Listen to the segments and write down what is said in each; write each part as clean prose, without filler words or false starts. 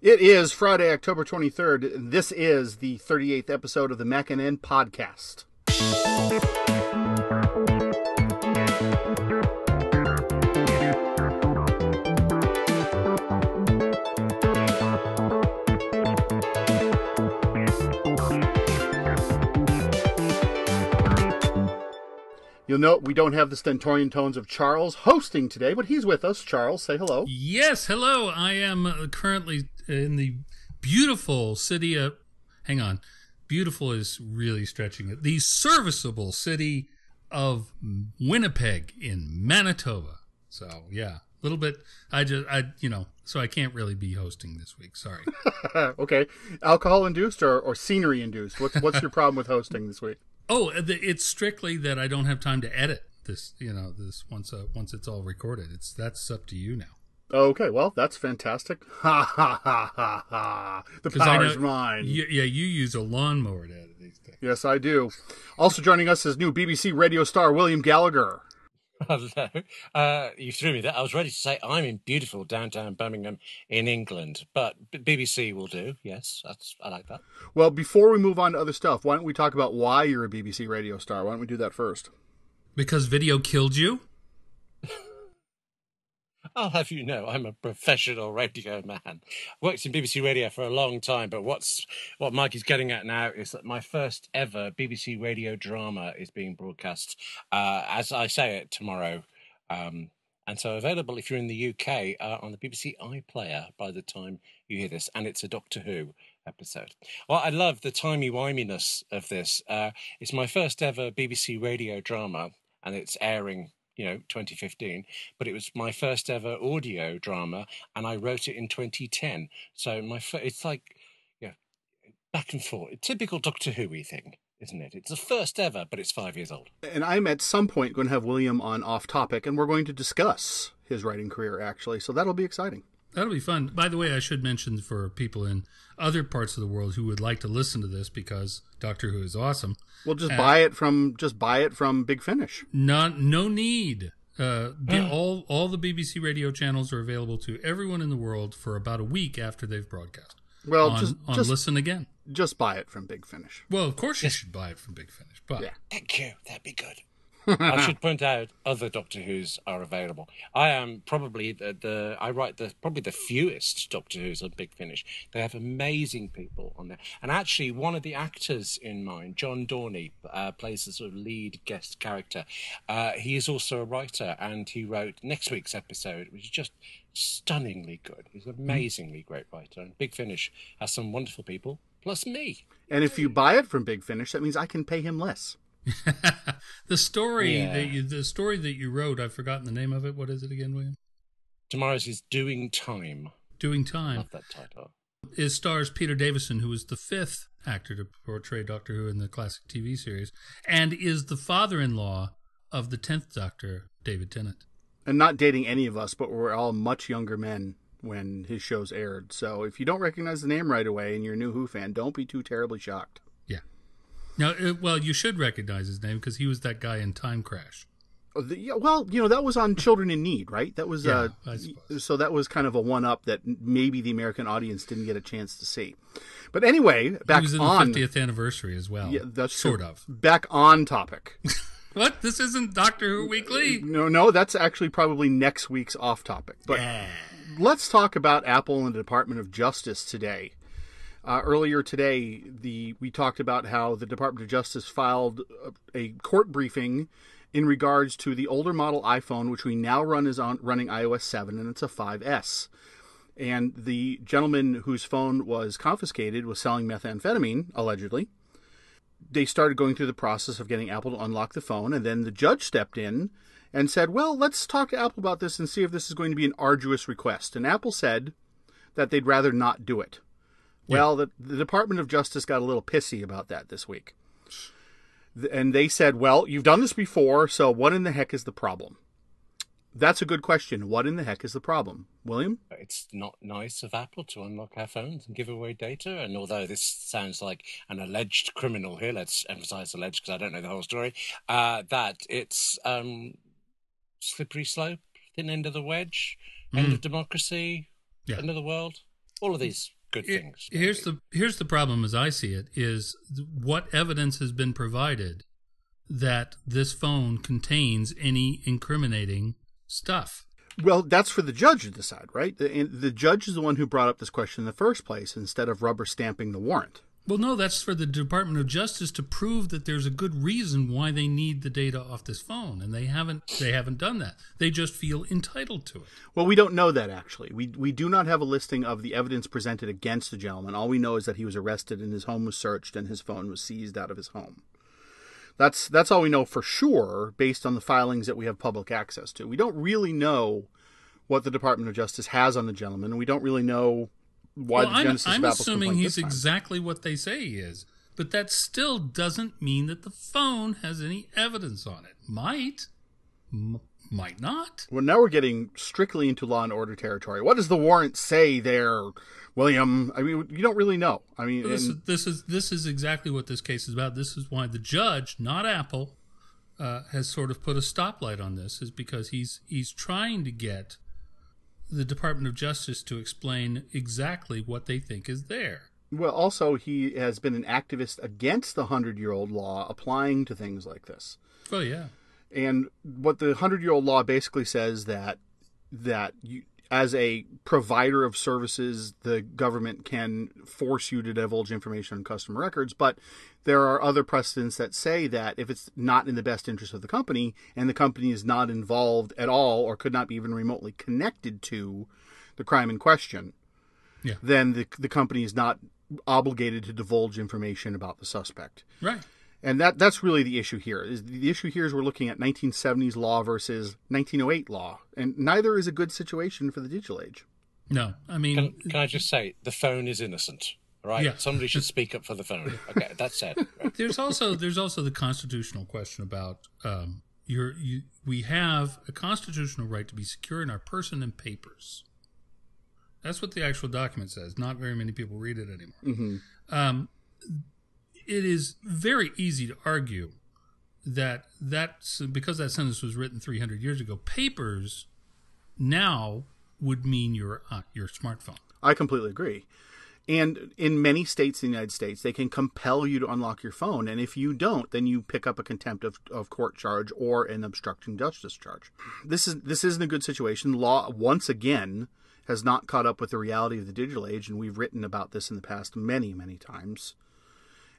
It is Friday, October 23rd. This is the 38th episode of the MacNN Podcast. You'll note we don't have the stentorian tones of Charles hosting today, but he's with us. Charles, say hello. Yes, hello. I am currently in the beautiful city of... Hang on. Beautiful is really stretching it. The serviceable city of Winnipeg in Manitoba. So, yeah, a little bit... so I can't really be hosting this week. Sorry. Okay. Alcohol-induced or scenery-induced? What's your problem with hosting this week? Oh, it's strictly that I don't have time to edit this, this once it's all recorded. That's up to you now. Okay, well, that's fantastic. Ha, ha, ha, ha, ha. The power's mine. You use a lawnmower to edit these things. Yes, I do. Also joining us is new BBC radio star William Gallagher. Hello. You threw me there. I was ready to say I'm in beautiful downtown Birmingham in England, but BBC will do. Yes, I like that. Well, before we move on to other stuff, why don't we talk about why you're a BBC radio star? Why don't we do that first? Because video killed you? I'll have you know, I'm a professional radio man. Worked in BBC Radio for a long time, but what Mike is getting at now is that my first ever BBC radio drama is being broadcast, as I say it, tomorrow. And so available if you're in the UK on the BBC iPlayer by the time you hear this. And it's a Doctor Who episode. Well, I love the timey-wiminess of this. It's my first ever BBC radio drama, and it's airing 2015, but it was my first ever audio drama, and I wrote it in 2010. So it's like, back and forth. Typical Doctor Who-y thing, isn't it? It's the first ever, but it's 5 years old. And I'm at some point going to have William on Off Topic, and we're going to discuss his writing career, actually. So that'll be exciting. That'll be fun. By the way, I should mention for people in other parts of the world who would like to listen to this because Doctor Who is awesome. Well, buy it from Big Finish. No need. All the BBC radio channels are available to everyone in the world for about a week after they've broadcast. Well, just listen again. Just buy it from Big Finish. Well, of course you should buy it from Big Finish. But yeah. Thank you. That'd be good. I should point out other Doctor Who's are available. I am probably I write probably the fewest Doctor Who's on Big Finish. They have amazing people on there, and actually one of the actors in mine, John Dorney, plays the sort of lead guest character. He is also a writer, and he wrote next week's episode, which is just stunningly good. He's an amazingly great writer, and Big Finish has some wonderful people, plus me. And if you buy it from Big Finish, that means I can pay him less. The story that you wrote, I've forgotten the name of it. What is it again, William? Tomorrow's is Doing Time. Doing Time. Love that title. It stars Peter Davison, who was the fifth actor to portray Doctor Who in the classic TV series, and is the father-in-law of the 10th Doctor, David Tennant. And not dating any of us, but we're all much younger men when his shows aired. So if you don't recognize the name right away and you're a new Who fan, don't be too terribly shocked. Now, you should recognize his name because he was that guy in Time Crash. That was on Children in Need, right? That was I suppose. So that was kind of a one-up that maybe the American audience didn't get a chance to see. But anyway, back on... He was in the 50th anniversary as well. Yeah, that's sort true. of. Back on topic. What? This isn't Doctor Who Weekly? No, that's actually probably next week's off topic. But let's talk about Apple and the Department of Justice today. Earlier today, we talked about how the Department of Justice filed a court briefing in regards to the older model iPhone, which we now running iOS 7, and it's a 5S. And the gentleman whose phone was confiscated was selling methamphetamine, allegedly. They started going through the process of getting Apple to unlock the phone, and then the judge stepped in and said, well, let's talk to Apple about this and see if this is going to be an arduous request. And Apple said that they'd rather not do it. Well, the Department of Justice got a little pissy about that this week. And they said, well, you've done this before, so what in the heck is the problem? That's a good question. What in the heck is the problem? William? It's not nice of Apple to unlock our phones and give away data. And although this sounds like an alleged criminal here, let's emphasize alleged because I don't know the whole story, that it's slippery slope, thin end of the wedge, end of democracy, end of the world. All of these good things. Here's the problem as I see it, is what evidence has been provided that this phone contains any incriminating stuff. Well, that's for the judge to decide, right? The judge is the one who brought up this question in the first place instead of rubber stamping the warrant. Well, no, that's for the Department of Justice to prove that there's a good reason why they need the data off this phone, and they haven't done that. They just feel entitled to it. Well, we don't know that, actually. We do not have a listing of the evidence presented against the gentleman. All we know is that he was arrested and his home was searched and his phone was seized out of his home. That's all we know for sure based on the filings that we have public access to. We don't really know what the Department of Justice has on the gentleman, and we don't really know why the genesis of Apple's complaint. I'm assuming he's exactly what they say he is, but that still doesn't mean that the phone has any evidence on it. Might not. Well, now we're getting strictly into law and order territory. What does the warrant say there, William? I mean, you don't really know. I mean, this is exactly what this case is about. This is why the judge, not Apple, has sort of put a stoplight on this, is because he's trying to get the Department of Justice to explain exactly what they think is there. Well, also, he has been an activist against the 100-year-old law applying to things like this. Oh, yeah. And what the 100-year-old law basically says that you, as a provider of services, the government can force you to divulge information on customer records, but there are other precedents that say that if it's not in the best interest of the company and the company is not involved at all or could not be even remotely connected to the crime in question, then the company is not obligated to divulge information about the suspect. Right. And that's really the issue here. The issue here is we're looking at 1970s law versus 1908 law, and neither is a good situation for the digital age. No, I mean... Can I just say, the phone is innocent, right? Yeah. Somebody should speak up for the phone. Okay, that's said. Right. There's also the constitutional question about we have a constitutional right to be secure in our person and papers. That's what the actual document says. Not very many people read it anymore. Mm-hmm. It is very easy to argue that's because that sentence was written 300 years ago. Papers now would mean your smartphone. I completely agree. And in many states in the United States, they can compel you to unlock your phone. And if you don't, then you pick up a contempt of court charge or an obstructing justice charge. This isn't a good situation. Law, once again, has not caught up with the reality of the digital age. And we've written about this in the past many, many times.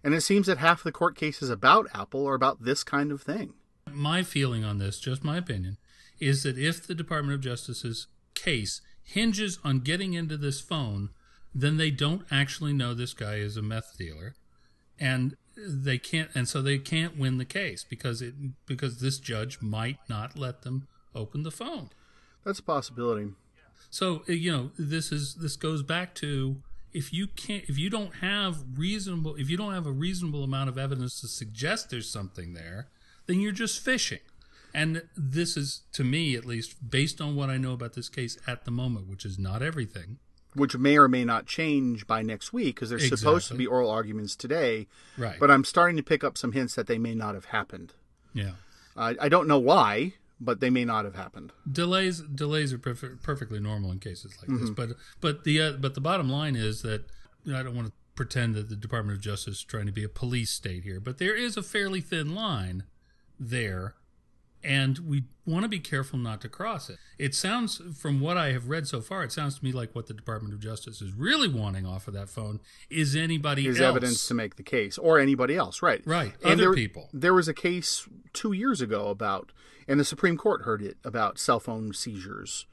And it seems that half of the court cases about Apple are about this kind of thing. My feeling on this, just my opinion, is that if the Department of Justice's case hinges on getting into this phone, then they don't actually know this guy is a meth dealer, and they can't win the case because this judge might not let them open the phone. That's a possibility. So this goes back to if you don't have a reasonable amount of evidence to suggest there's something there, then you're just fishing. And this is, to me at least, based on what I know about this case at the moment, which is not everything. Which may or may not change by next week, because there's supposed to be oral arguments today. Right. But I'm starting to pick up some hints that they may not have happened. Yeah. I don't know why, but they may not have happened. Delays are perfectly normal in cases like this. But the bottom line is that I don't want to pretend that the Department of Justice is trying to be a police state here, but there is a fairly thin line there, and we want to be careful not to cross it. It sounds, from what I have read so far, it sounds to me like what the Department of Justice is really wanting off of that phone is anybody else. Is evidence to make the case, or anybody else, right? Right, and other people. There was a case 2 years ago about, and the Supreme Court heard it, about cell phone seizures,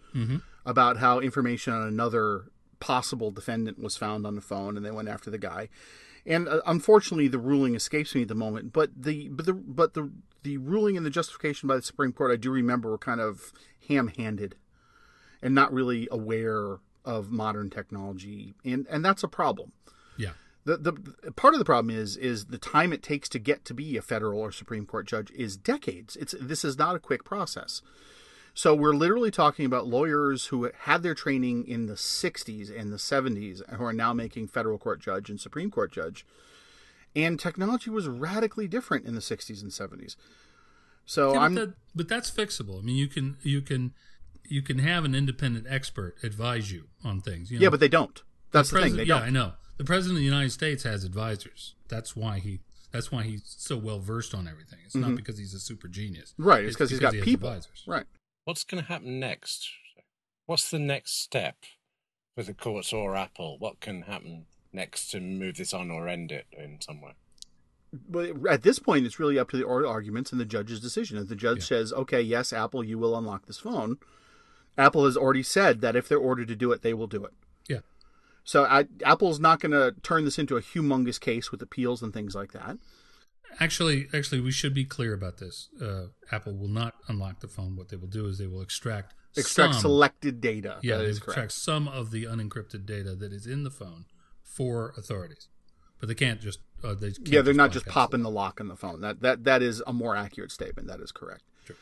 about how information on another possible defendant was found on the phone, and they went after the guy. And unfortunately, the ruling escapes me at the moment. But the ruling and the justification by the Supreme Court, I do remember, were kind of ham-handed and not really aware of modern technology, and that's a problem. Yeah. The part of the problem is the time it takes to get to be a federal or Supreme Court judge is decades. This is not a quick process. So we're literally talking about lawyers who had their training in the 60s and the 70s who are now making federal court judge and Supreme Court judge. And technology was radically different in the 60s and 70s. So but that's fixable. I mean, you can have an independent expert advise you on things. Yeah, but they don't. That's the thing. They don't. I know. The president of the United States has advisors. That's why he's so well versed on everything. It's not because he's a super genius. Right. It's because he's got people. Advisors. Right. What's going to happen next? What's the next step for the courts or Apple? What can happen next to move this on or end it in some way? But at this point, it's really up to the oral arguments and the judge's decision. If the judge says, okay, yes, Apple, you will unlock this phone, Apple has already said that if they're ordered to do it, they will do it. Yeah. So Apple's not going to turn this into a humongous case with appeals and things like that. Actually, we should be clear about this. Apple will not unlock the phone. What they will do is they will extract selected data. Yeah, that they is extract correct. some of the unencrypted data that is in the phone for authorities. But they can't just... they're not just popping the lock on the phone. That is a more accurate statement. That is correct. Sure.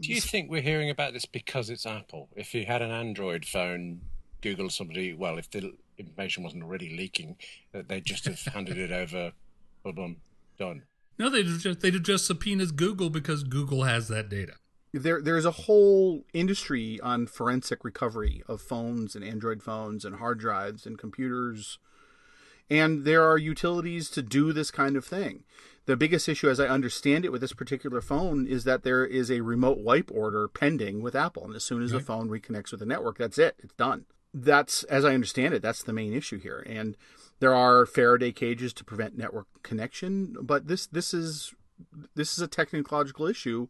Do you think we're hearing about this because it's Apple? If you had an Android phone, Google somebody, well, if the information wasn't already leaking, that they'd just have handed it over, boom, done. No, they'd just subpoenas Google because Google has that data. There's a whole industry on forensic recovery of phones and Android phones and hard drives and computers. And there are utilities to do this kind of thing. The biggest issue, as I understand it, with this particular phone is that there is a remote wipe order pending with Apple. And as soon as the phone reconnects with the network, that's it. It's done. That's, as I understand it, that's the main issue here. And there are Faraday cages to prevent network connection. But this is a technological issue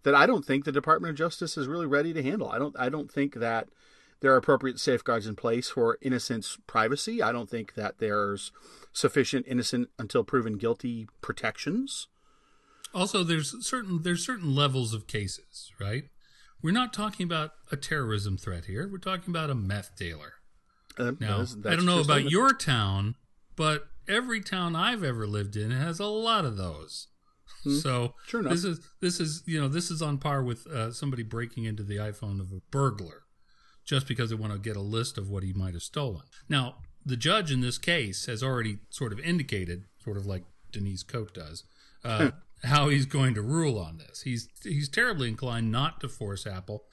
that I don't think the Department of Justice is really ready to handle. I don't think that there are appropriate safeguards in place for innocent's privacy. I don't think that there's sufficient innocent until proven guilty protections. Also, there's certain levels of cases, right? We're not talking about a terrorism threat here. We're talking about a meth dealer. Now, I don't know about your town, but every town I've ever lived in has a lot of those. So sure enough. this is on par with somebody breaking into the iPhone of a burglar, just because they want to get a list of what he might have stolen. Now, the judge in this case has already sort of indicated, sort of like Denise Cote does, how he's going to rule on this. He's terribly inclined not to force Apple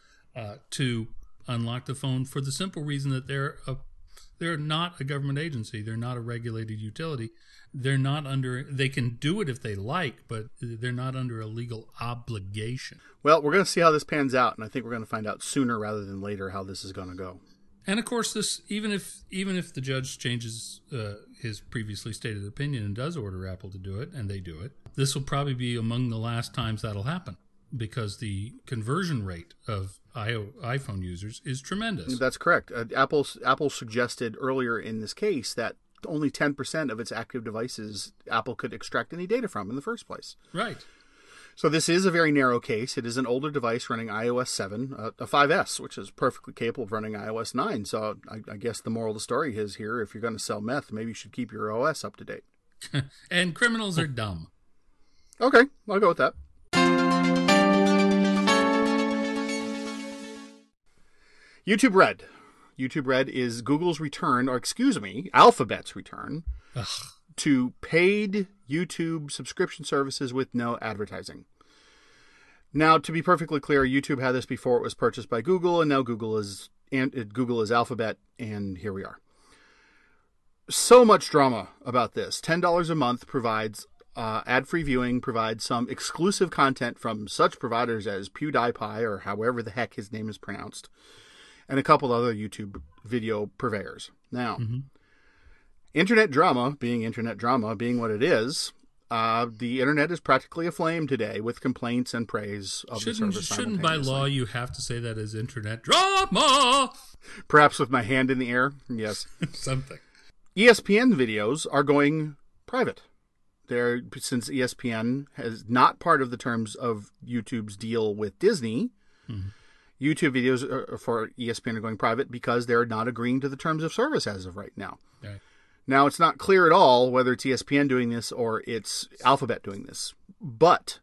to unlock the phone for the simple reason that they're not a government agency. They're not a regulated utility. They can do it if they like, but they're not under a legal obligation. Well, we're going to see how this pans out, and I think we're going to find out sooner rather than later how this is going to go. And of course, this even if the judge changes his previously stated opinion and does order Apple to do it, and they do it, this will probably be among the last times that'll happen, because the conversion rate of iPhone users is tremendous. That's correct. Apple suggested earlier in this case that only 10% of its active devices Apple could extract any data from in the first place. Right. So this is a very narrow case. It is an older device running iOS 7, a 5S, which is perfectly capable of running iOS 9. So I guess the moral of the story is here, if you're going to sell meth, maybe you should keep your OS up to date. And criminals are dumb. Okay, I'll go with that. YouTube Red. YouTube Red is Google's return, or excuse me, Alphabet's return to paid YouTube subscription services with no advertising. Now, to be perfectly clear, YouTube had this before it was purchased by Google, and now Google is Alphabet, and here we are. So much drama about this. $10 a month provides ad-free viewing, provides some exclusive content from such providers as PewDiePie, or however the heck his name is pronounced, and a couple other YouTube video purveyors. Now, internet drama being what it is, the internet is practically aflame today with complaints and praise of the service simultaneously. Shouldn't by law you have to say that as internet drama? Perhaps with my hand in the air? Yes. Something. ESPN videos are going private. Since ESPN is not part of the terms of YouTube's deal with Disney, YouTube videos for ESPN are going private because they're not agreeing to the terms of service as of right now. Right. Now, it's not clear at all whether it's ESPN doing this or it's Alphabet doing this. But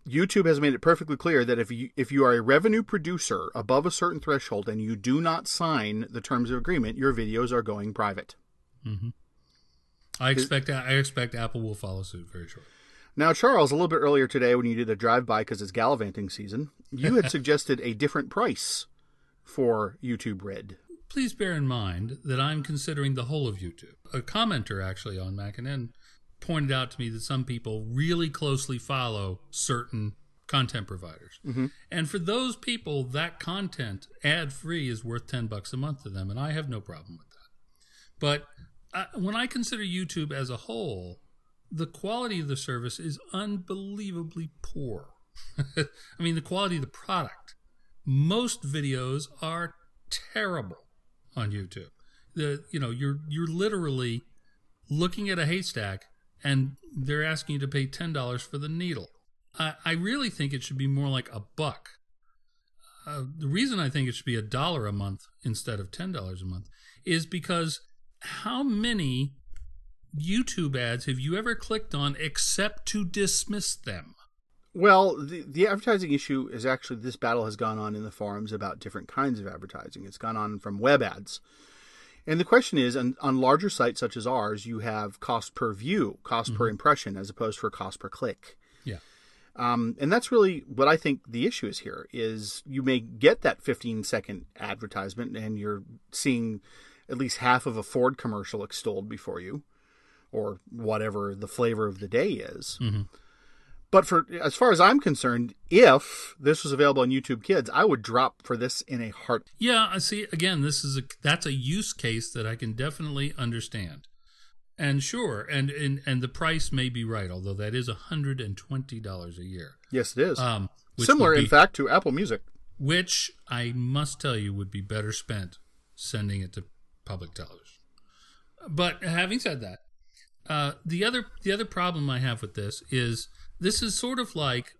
YouTube has made it perfectly clear that if you are a revenue producer above a certain threshold and you do not sign the terms of agreement, your videos are going private. Mm-hmm. I expect Apple will follow suit very shortly. Now, Charles, a little bit earlier today when you did a drive-by because it's gallivanting season, you had suggested a different price for YouTube Red. please bear in mind that I'm considering the whole of YouTube. A commenter actually on MacNN pointed out to me that some people really closely follow certain content providers. Mm-hmm. And for those people, that content, ad-free, is worth $10 a month to them, and I have no problem with that. But when I consider YouTube as a whole, the quality of the service is unbelievably poor. I mean, the quality of the product. Most videos are terrible on YouTube. You're literally looking at a haystack and they're asking you to pay $10 for the needle. I really think it should be more like $1. The reason I think it should be $1 a month instead of $10 a month is because how many YouTube ads have you ever clicked on except to dismiss them? Well, the advertising issue is actually, this battle has gone on in the forums about different kinds of advertising. It's gone on from web ads. And the question is, on larger sites such as ours, you have cost per view, cost per impression, as opposed to cost per click. Yeah. And that's really what I think the issue is here, is you may get that 15-second advertisement and you're seeing at least half of a Ford commercial extolled before you, or whatever the flavor of the day is. Mm-hmm. But as far as I'm concerned, if this was available on YouTube Kids, I would drop for this in a heart. Yeah, I see. Again, that's a use case that I can definitely understand. And sure, and the price may be right, although that is $120 a year. Yes, it is. Similar, in fact, to Apple Music. Which I must tell you would be better spent sending it to public television. But having said that, the other problem I have with this is sort of like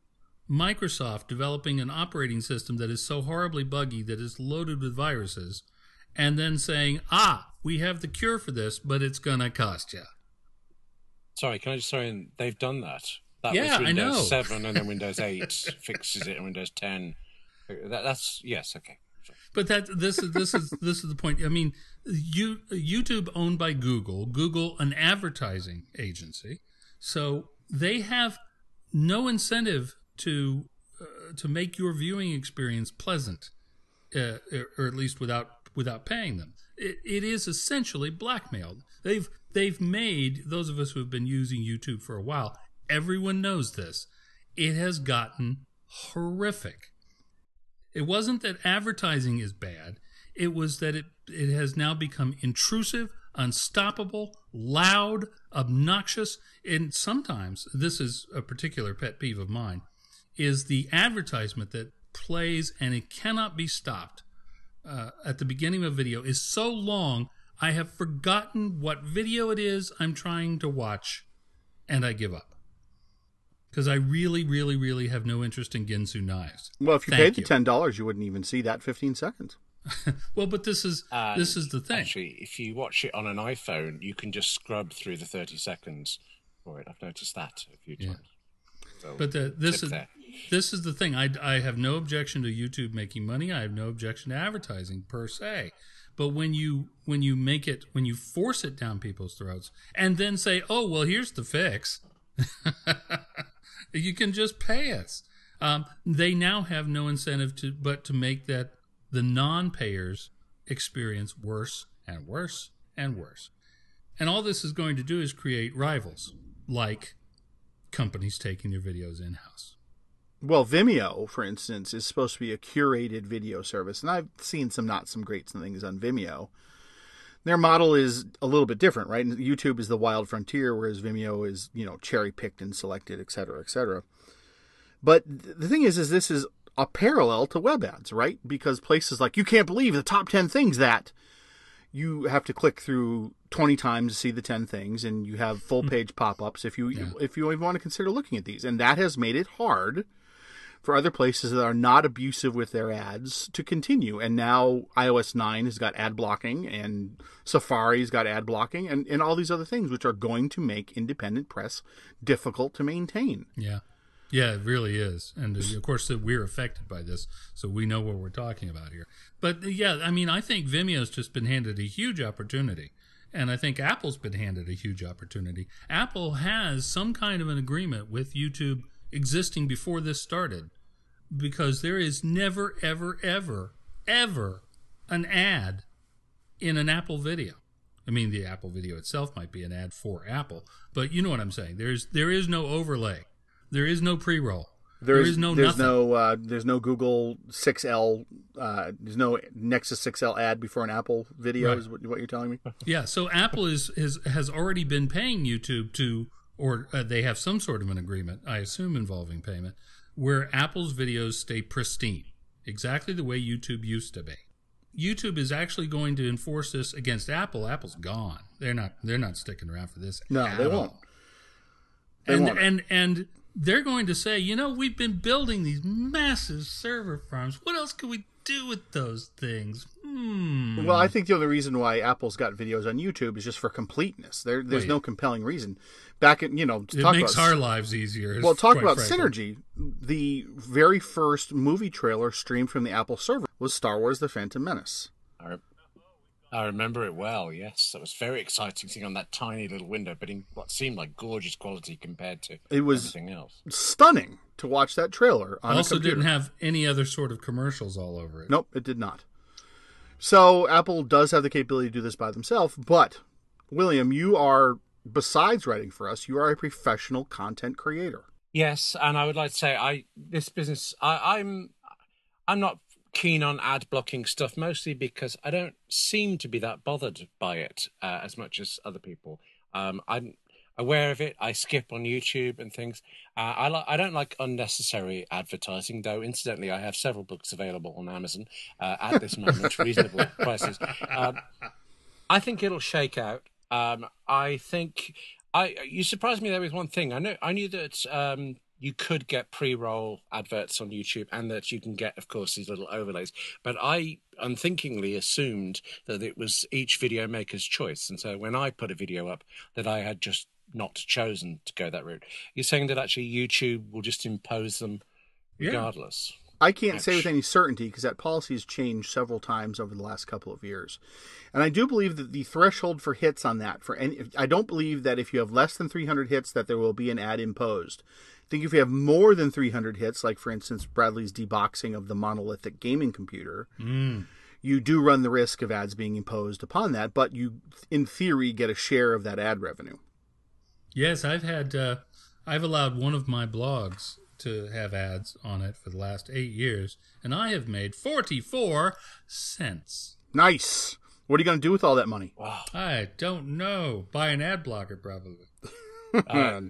Microsoft developing an operating system that is so horribly buggy that is loaded with viruses, and then saying, we have the cure for this, but it's going to cost you. Sorry, can I just say, they've done that. That was Windows 7, and then Windows 8 fixes it, and Windows 10. That's yes, okay. Sorry. But this is the point. I mean, YouTube owned by Google, an advertising agency, so they have no incentive to make your viewing experience pleasant, or at least without paying them. It is essentially blackmailed. They've made, those of us who have been using YouTube for a while, everyone knows this. It has gotten horrific. It wasn't that advertising is bad. It was that it has now become intrusive, unstoppable, loud, obnoxious, and sometimes, this is a particular pet peeve of mine, is the advertisement that plays and it cannot be stopped at the beginning of a video is so long, I have forgotten what video it is I'm trying to watch, and I give up. Because I really, really, really have no interest in Ginsu knives. Well, if you paid the $10, you wouldn't even see that 15 seconds. Well, but this is the thing. Actually, if you watch it on an iPhone, you can just scrub through the 30 seconds for it. I've noticed that a few times. So, but this is the thing. I have no objection to YouTube making money. I have no objection to advertising per se. But when you force it down people's throats and then say, "Oh, well, here's the fix," you can just pay us. They now have no incentive to make that the non-payers experience worse and worse and worse. And all this is going to do is create rivals, like companies taking their videos in-house. Well, Vimeo, for instance, is supposed to be a curated video service, and I've seen some great things on Vimeo. Their model is a little bit different, right? YouTube is the wild frontier, whereas Vimeo is, cherry-picked and selected, et cetera, et cetera. But the thing is this is a parallel to web ads, right? Because places like, you can't believe the top 10 things that you have to click through 20 times to see the 10 things, and you have full page pop-ups if you even want to consider looking at these. And that has made it hard for other places that are not abusive with their ads to continue. And now iOS 9 has got ad blocking, and Safari's got ad blocking, and all these other things, which are going to make independent press difficult to maintain. Yeah. Yeah, it really is. And of course, we're affected by this, so we know what we're talking about here. But yeah, I mean, I think Vimeo's just been handed a huge opportunity. And I think Apple's been handed a huge opportunity. Apple has some kind of an agreement with YouTube existing before this started, because there is never, ever, ever, ever an ad in an Apple video. I mean, the Apple video itself might be an ad for Apple, but you know what I'm saying. There is no overlay. There is no pre-roll. There's no Google 6L. There's no Nexus 6L ad before an Apple video. Right. Is what you're telling me? Yeah. So Apple has already been paying YouTube to, or they have some sort of an agreement, I assume involving payment, where Apple's videos stay pristine, exactly the way YouTube used to be. YouTube is actually going to enforce this against Apple. Apple's gone. They're not sticking around for this. No, they won't. And they're going to say, we've been building these massive server farms. What else can we do with those things? Well, I think the only reason why Apple's got videos on YouTube is just for completeness. There's no compelling reason. It makes our lives easier. Well, talk about synergy. The very first movie trailer streamed from the Apple server was Star Wars: The Phantom Menace. I remember it well, yes. It was very exciting seeing on that tiny little window, but in what seemed like gorgeous quality compared to everything else. Stunning to watch that trailer on also a computer. Didn't have any other sort of commercials all over it. Nope, it did not. So Apple does have the capability to do this by themselves, but William, you are, besides writing for us, you are a professional content creator. Yes, and I would like to say I'm not keen on ad blocking stuff, mostly because I don't seem to be that bothered by it as much as other people. I'm aware of it. I skip on YouTube and things. I don't like unnecessary advertising, though. Incidentally, I have several books available on Amazon at this moment, reasonable prices. I think it'll shake out. I think you surprised me there with one thing. I knew that you could get pre-roll adverts on YouTube and that you can get, of course, these little overlays. But I unthinkingly assumed that it was each video maker's choice. And so when I put a video up, that I had just not chosen to go that route. You're saying that actually YouTube will just impose them regardless? I can't say with any certainty because that policy has changed several times over the last couple of years. And I do believe that the threshold for hits on that, I don't believe that if you have less than 300 hits that there will be an ad imposed. I think if you have more than 300 hits, like for instance Bradley's deboxing of the monolithic gaming computer, you do run the risk of ads being imposed upon that, but you, in theory, get a share of that ad revenue. Yes, I've allowed one of my blogs to have ads on it for the last 8 years, and I have made 44 cents. Nice. What are you going to do with all that money? Wow. I don't know. Buy an ad blocker, probably.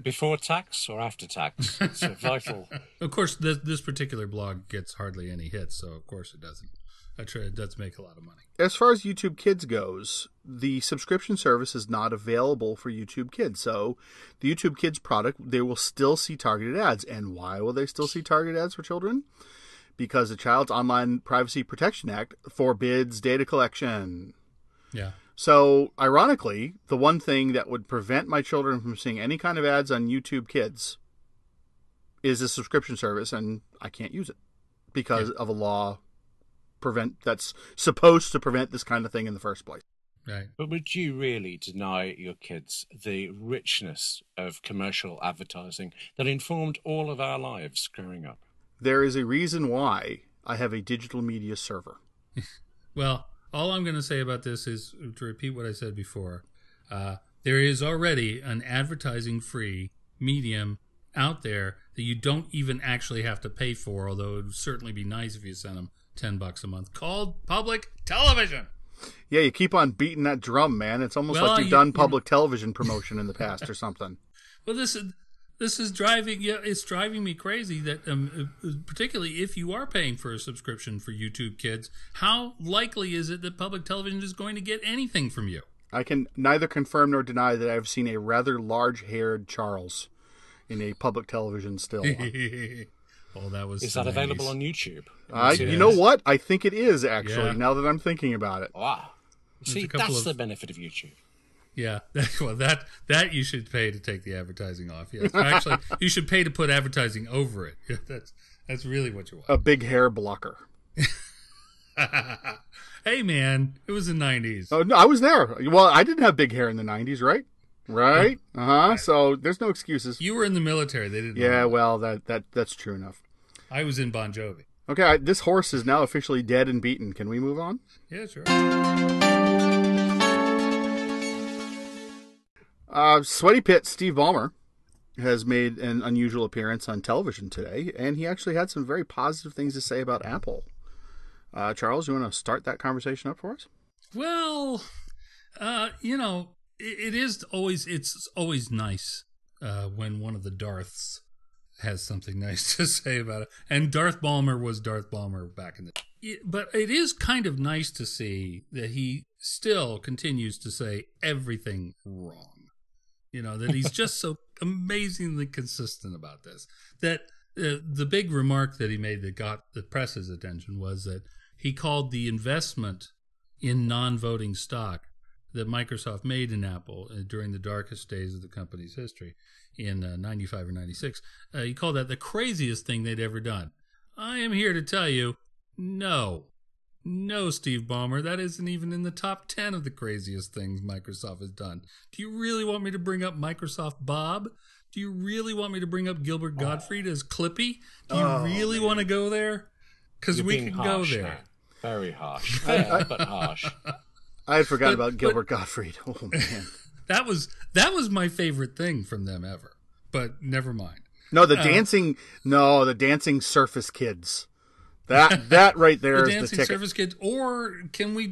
Before tax or after tax? It's a vital. Of course, this particular blog gets hardly any hits, so of course it doesn't. It does make a lot of money. As far as YouTube Kids goes, the subscription service is not available for YouTube Kids. So the YouTube Kids product, they will still see targeted ads. And why will they still see targeted ads for children? Because the Child's Online Privacy Protection Act forbids data collection. Yeah. So, ironically, the one thing that would prevent my children from seeing any kind of ads on YouTube Kids is a subscription service, and I can't use it because of a law that's supposed to prevent this kind of thing in the first place. Right. But would you really deny your kids the richness of commercial advertising that informed all of our lives growing up? There is a reason why I have a digital media server. Well, all I'm going to say about this is to repeat what I said before. There is already an advertising-free medium out there that you don't even actually have to pay for, although it would certainly be nice if you sent them $10 a month, called public television. Yeah, you keep on beating that drum, man. It's almost like you've done public television promotion in the past or something. Well, this is driving. Yeah, it's driving me crazy that, particularly if you are paying for a subscription for YouTube Kids, how likely is it that public television is going to get anything from you? I can neither confirm nor deny that I've seen a rather large-haired Charles in a public television still. Oh, that was. Is that available on YouTube? You know what? I think it is actually. Now that I'm thinking about it. Wow. See, that's the benefit of YouTube. Yeah, well, that you should pay to take the advertising off. Yes, actually, you should pay to put advertising over it. Yeah, that's really what you want. A big hair blocker. Hey, man, it was the 90s. Oh no, I was there. Well, I didn't have big hair in the 90s, right? Right. Right. So there's no excuses. You were in the military. They didn't. Yeah, well, that's true enough. I was in Bon Jovi. Okay, this horse is now officially dead and beaten. Can we move on? Yeah, sure. Sweaty Pit Steve Ballmer has made an unusual appearance on television today, and he actually had some very positive things to say about Apple. Charles, you want to start that conversation up for us? Well, it's always nice when one of the Darths has something nice to say about it. And Darth Ballmer was Darth Ballmer back in the... But it is kind of nice to see that he still continues to say everything wrong. That he's just so amazingly consistent about this. That the big remark that he made that got the press's attention was that he called the investment in non-voting stock that Microsoft made in Apple during the darkest days of the company's history in 95 or 96. He called that the craziest thing they'd ever done. I am here to tell you, no, Steve Ballmer, that isn't even in the top 10 of the craziest things Microsoft has done. Do you really want me to bring up Microsoft Bob? Do you really want me to bring up Gilbert Gottfried as Clippy? Do you really want to go there? Because we can go there. Now. Very harsh, but harsh. I had forgot about Gilbert Gottfried. Oh man, that was my favorite thing from them ever. But never mind. No, the dancing Surface Kids. That right there is dancing the ticket. Surface Kids. Or can we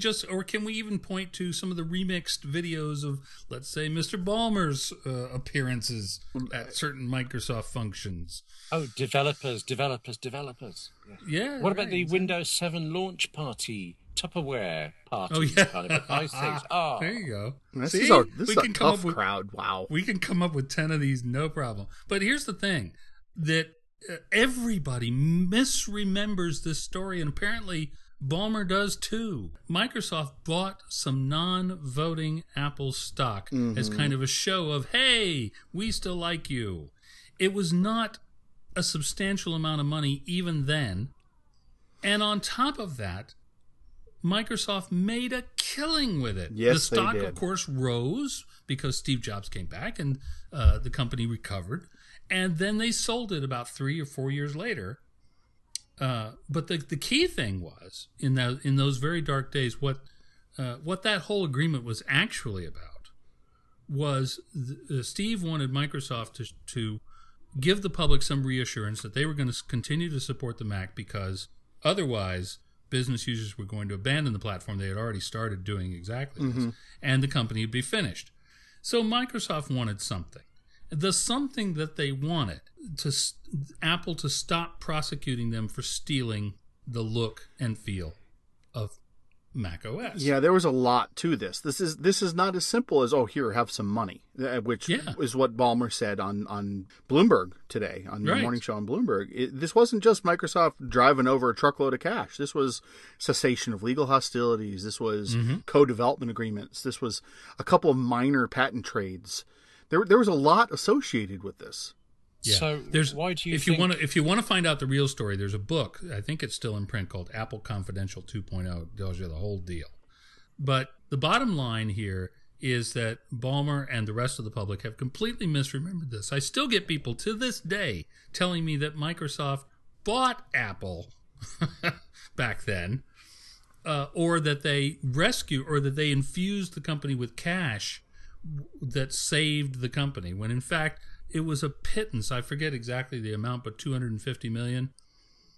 even point to some of the remixed videos of, let's say, Mr. Ballmer's appearances at certain Microsoft functions? Oh, developers. Yeah. What about the Windows 7 launch party? Tupperware party. Oh, yeah. Kind of advice things. Oh. There you go. This is a tough crowd. Wow. We can come up with 10 of these, no problem. But here's the thing, that everybody misremembers this story, and apparently Ballmer does too. Microsoft bought some non-voting Apple stock as kind of a show of, hey, we still like you. It was not a substantial amount of money even then. And on top of that, Microsoft made a killing with it. Yes, the stock, they did. Of course, rose because Steve Jobs came back and the company recovered. And then they sold it about 3 or 4 years later. But the key thing was, in those very dark days, what that whole agreement was actually about was Steve wanted Microsoft to give the public some reassurance that they were going to continue to support the Mac, because otherwise business users were going to abandon the platform. They had already started doing exactly this, and the company would be finished. So Microsoft wanted something. The something that they wanted to Apple to stop prosecuting them for stealing the look and feel of Mac OS. Yeah, there was a lot to this. This is not as simple as, oh, here, have some money, which is what Ballmer said on Bloomberg today, on the morning show on Bloomberg. This wasn't just Microsoft driving over a truckload of cash. This was cessation of legal hostilities. This was co-development agreements. This was a couple of minor patent trades. There was a lot associated with this. Yeah. So why do you if you want to find out the real story, there's a book, I think it's still in print, called Apple Confidential 2.0. It tells you the whole deal. But the bottom line here is that Ballmer and the rest of the public have completely misremembered this. I still get people to this day telling me that Microsoft bought Apple back then, or that they infused the company with cash that saved the company, when in fact it was a pittance. I forget exactly the amount, but $250 million.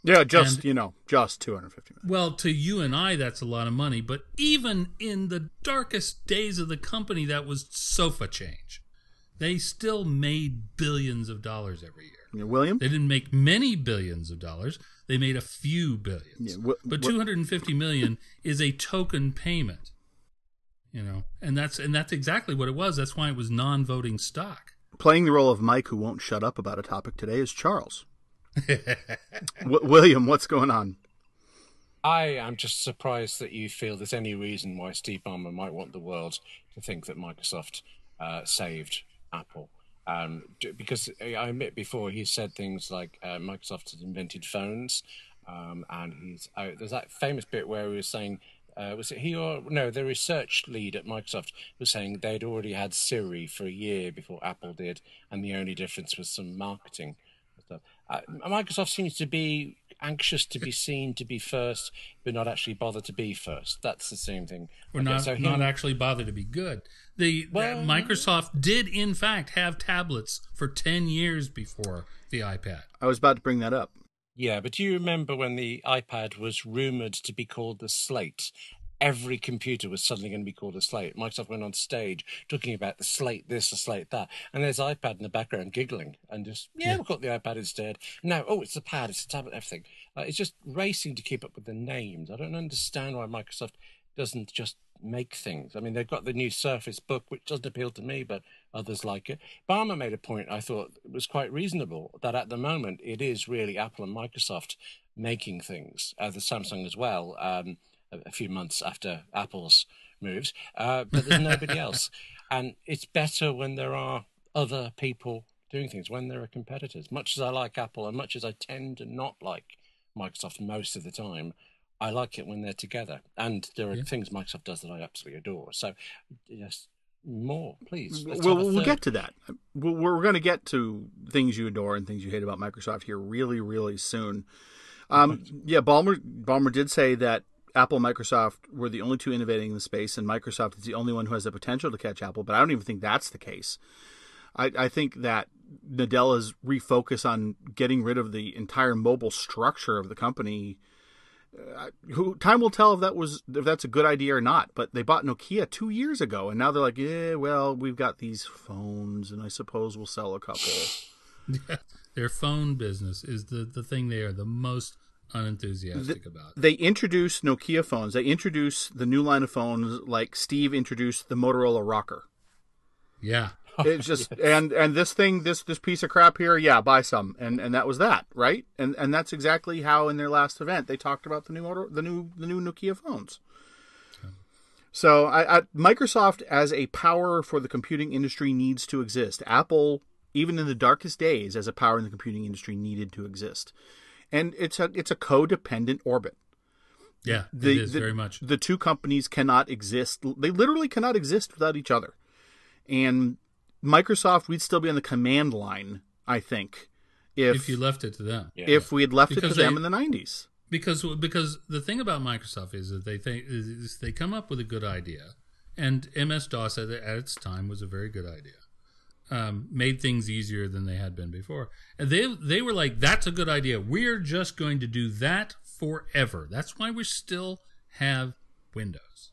Yeah, just 250 million. Well, to you and I, that's a lot of money. But even in the darkest days of the company, that was sofa change. They still made billions of dollars every year. Yeah, William? They didn't make many billions of dollars. They made a few billions. Yeah, but $250 million is a token payment. And that's exactly what it was. That's why it was non-voting stock. Playing the role of Mike, who won't shut up about a topic today, is Charles. William, what's going on? I am just surprised that you feel there's any reason why Steve Ballmer might want the world to think that Microsoft saved Apple. Because I admit before he said things like Microsoft has invented phones, and there's that famous bit where he was saying, was it he or no? The research lead at Microsoft was saying they'd already had Siri for a year before Apple did, and the only difference was some marketing stuff. Microsoft seems to be anxious to be seen to be first, but not actually bother to be first. That's the same thing. Or not actually bother to be good. Microsoft did, in fact, have tablets for 10 years before the iPad. I was about to bring that up. Yeah, but do you remember when the iPad was rumored to be called the Slate? Every computer was suddenly going to be called a Slate. Microsoft went on stage talking about the Slate this, the Slate that. And there's iPad in the background giggling and just, we'll call it the iPad instead. Now, it's the pad, it's the tablet, everything. It's just racing to keep up with the names. I don't understand why Microsoft doesn't just make things. I mean, they've got the new Surface Book, which doesn't appeal to me, but others like it. Barmer made a point I thought was quite reasonable, that at the moment it is really Apple and Microsoft making things, the Samsung as well, a few months after Apple's moves, but there's nobody else. And it's better when there are other people doing things, when there are competitors. Much as I like Apple and much as I tend to not like Microsoft most of the time, I like it when they're together. And there are things Microsoft does that I absolutely adore. So, yes, more, please. We'll get to that. We're going to get to things you adore and things you hate about Microsoft here really, really soon. Ballmer did say that Apple and Microsoft were the only two innovating in the space, and Microsoft is the only one who has the potential to catch Apple, but I don't even think that's the case. I think that Nadella's refocus on getting rid of the entire mobile structure of the company, time will tell if that's a good idea or not, but they bought Nokia 2 years ago, and now they're like, we've got these phones, and I suppose we'll sell a couple. Their phone business is the thing they are the most unenthusiastic about. They introduced Nokia phones. They introduced the new line of phones like Steve introduced the Motorola Rocker. Yeah. It's just and this thing, this piece of crap here, buy some. And that was that, right? And that's exactly how in their last event they talked about the new Nokia phones. Okay. So Microsoft as a power for the computing industry needs to exist. Apple, even in the darkest days, as a power in the computing industry, needed to exist. And it's a codependent orbit. Yeah, it is very much. The two companies cannot exist. They literally cannot exist without each other. And Microsoft, we'd still be on the command line, I think, if you left it to them. If we had left it to them in the 90s. Because the thing about Microsoft is that they come up with a good idea, and MS-DOS at its time was a very good idea. Made things easier than they had been before. And they were like, that's a good idea. We're just going to do that forever. That's why we still have Windows,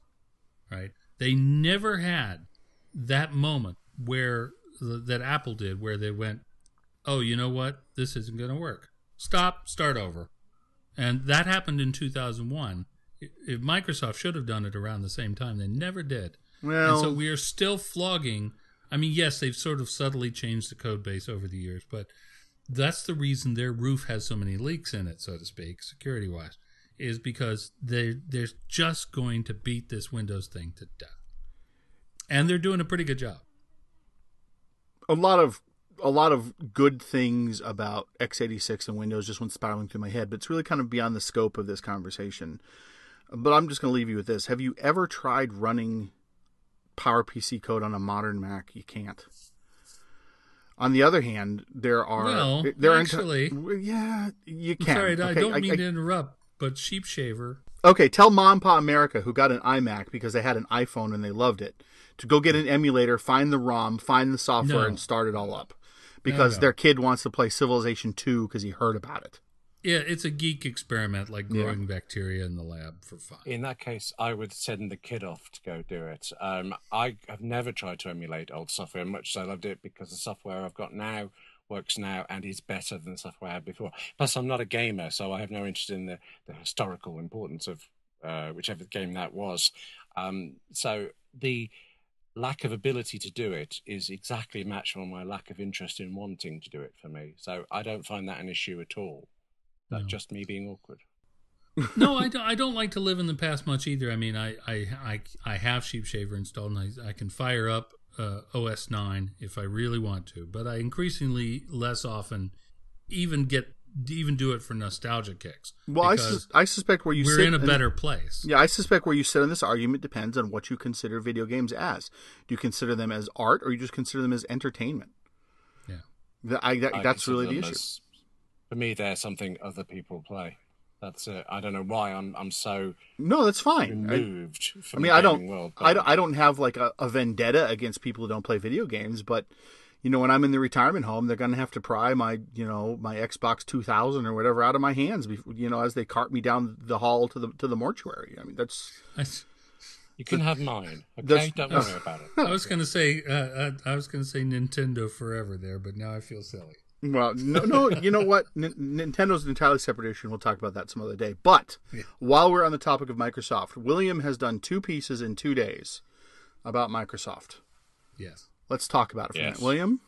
right? They never had that moment that Apple did where they went, oh, you know what? This isn't going to work. Start over. And that happened in 2001. If Microsoft should have done it around the same time. They never did. Well, and so we are still flogging. I mean, yes, they've sort of subtly changed the code base over the years, but that's the reason their roof has so many leaks in it, so to speak, security-wise, is because they're just going to beat this Windows thing to death. And they're doing a pretty good job. A lot of good things about x86 and Windows just went spiraling through my head, but it's really kind of beyond the scope of this conversation. But I'm just going to leave you with this. Have you ever tried running PowerPC code on a modern Mac? You can't. On the other hand, you can. Sorry, I don't mean to interrupt, but Sheep Shaver. Okay, tell Mom Pa America, who got an iMac because they had an iPhone and they loved it, to go get an emulator, find the ROM, find the software, and start it all up. Because their kid wants to play Civilization 2 because he heard about it. Yeah, it's a geek experiment, like growing bacteria in the lab for fun. In that case, I would send the kid off to go do it. I have never tried to emulate old software, much as I loved it, because the software I've got now works now and is better than the software I had before. Plus, I'm not a gamer, so I have no interest in the historical importance of whichever game that was. So the lack of ability to do it is exactly matched on my lack of interest in wanting to do it for me. So I don't find that an issue at all. That's just me being awkward. No, I don't like to live in the past much either. I mean, I have Sheep Shaver installed, and I can fire up OS 9 if I really want to, but I increasingly less often even do it for nostalgia kicks. Well, I suspect where we're in a better place. Yeah, I suspect where you sit on this argument depends on what you consider video games as. Do you consider them as art, or you just consider them as entertainment? Yeah, that's really the issue. For me, they're something other people play. That's it. I don't know why I'm so No, that's fine. removed I from mean, the gaming world. But I don't have like a vendetta against people who don't play video games, but when I'm in the retirement home, they're going to have to pry my my Xbox 2000 or whatever out of my hands, as they cart me down the hall to the mortuary. I mean, that's. you can have mine, okay? Don't worry about it. I was going to say Nintendo forever there, but now I feel silly. Well, no, you know what? Nintendo's an entirely separate issue, and we'll talk about that some other day. But while we're on the topic of Microsoft, William has done 2 pieces in 2 days about Microsoft. Yes. Let's talk about it for a minute. William?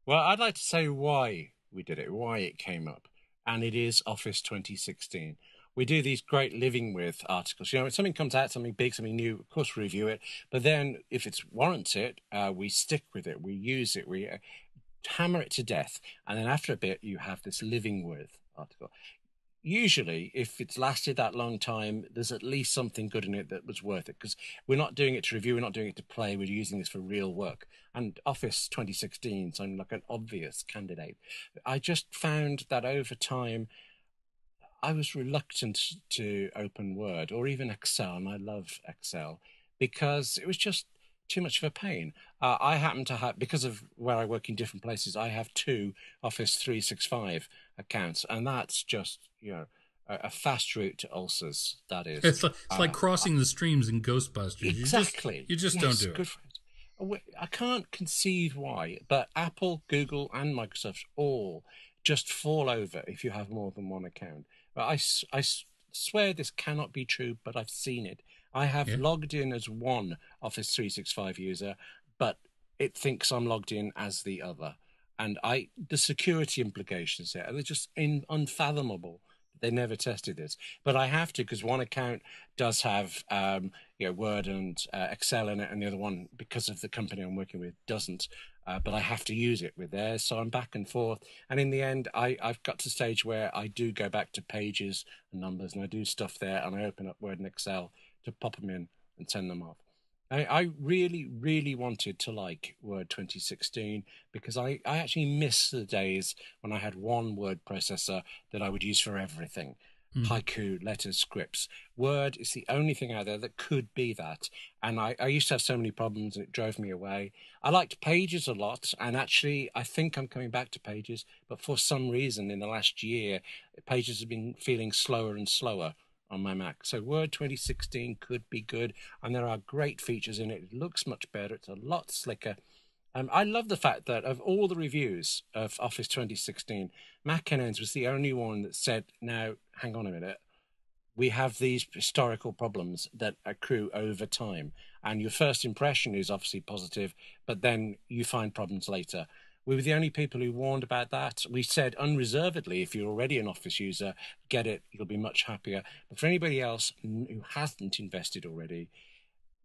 Well, I'd like to say why we did it, why it came up, and it is Office 2016. We do these great living with articles. When something comes out, something big, something new, of course, we review it. But then if it's warranted, we stick with it, we use it, we hammer it to death, and then after a bit you have this living with article. Usually if it's lasted that long time, there's at least something good in it that was worth it, because we're not doing it to review, we're not doing it to play, we're using this for real work. And Office 2016 sounded like an obvious candidate. I just found that over time I was reluctant to open Word or even Excel, and I love Excel, because it was just too much of a pain. I happen to have, because of where I work in different places, I have 2 Office 365 accounts, and that's just, a fast route to ulcers, that is. It's like crossing the streams in Ghostbusters. Exactly. You just don't do it. I can't conceive why, but Apple, Google, and Microsoft all just fall over if you have more than one account. But I swear this cannot be true, but I've seen it. I have logged in as one Office 365 user, but it thinks I'm logged in as the other. And the security implications there, they're just unfathomable. They never tested this, but I have to, because one account does have Word and Excel in it, and the other one, because of the company I'm working with, doesn't. But I have to use it with theirs, so I'm back and forth. And in the end, I've got to a stage where I do go back to pages and numbers, and I do stuff there, and I open up Word and Excel to pop them in and send them off. I really, really wanted to like Word 2016, because I actually miss the days when I had one word processor that I would use for everything. Haiku, letters, scripts. Word is the only thing out there that could be that. And I used to have so many problems, and it drove me away. I liked Pages a lot, and actually I think I'm coming back to Pages, but for some reason in the last year, Pages have been feeling slower and slower on my Mac. So Word 2016 could be good, and there are great features in it. It looks much better. It's a lot slicker. I love the fact that of all the reviews of Office 2016, MacNN's was the only one that said, now, hang on a minute, we have these historical problems that accrue over time. And your first impression is obviously positive, but then you find problems later. We were the only people who warned about that. We said unreservedly, if you're already an Office user, get it, you'll be much happier. But for anybody else who hasn't invested already,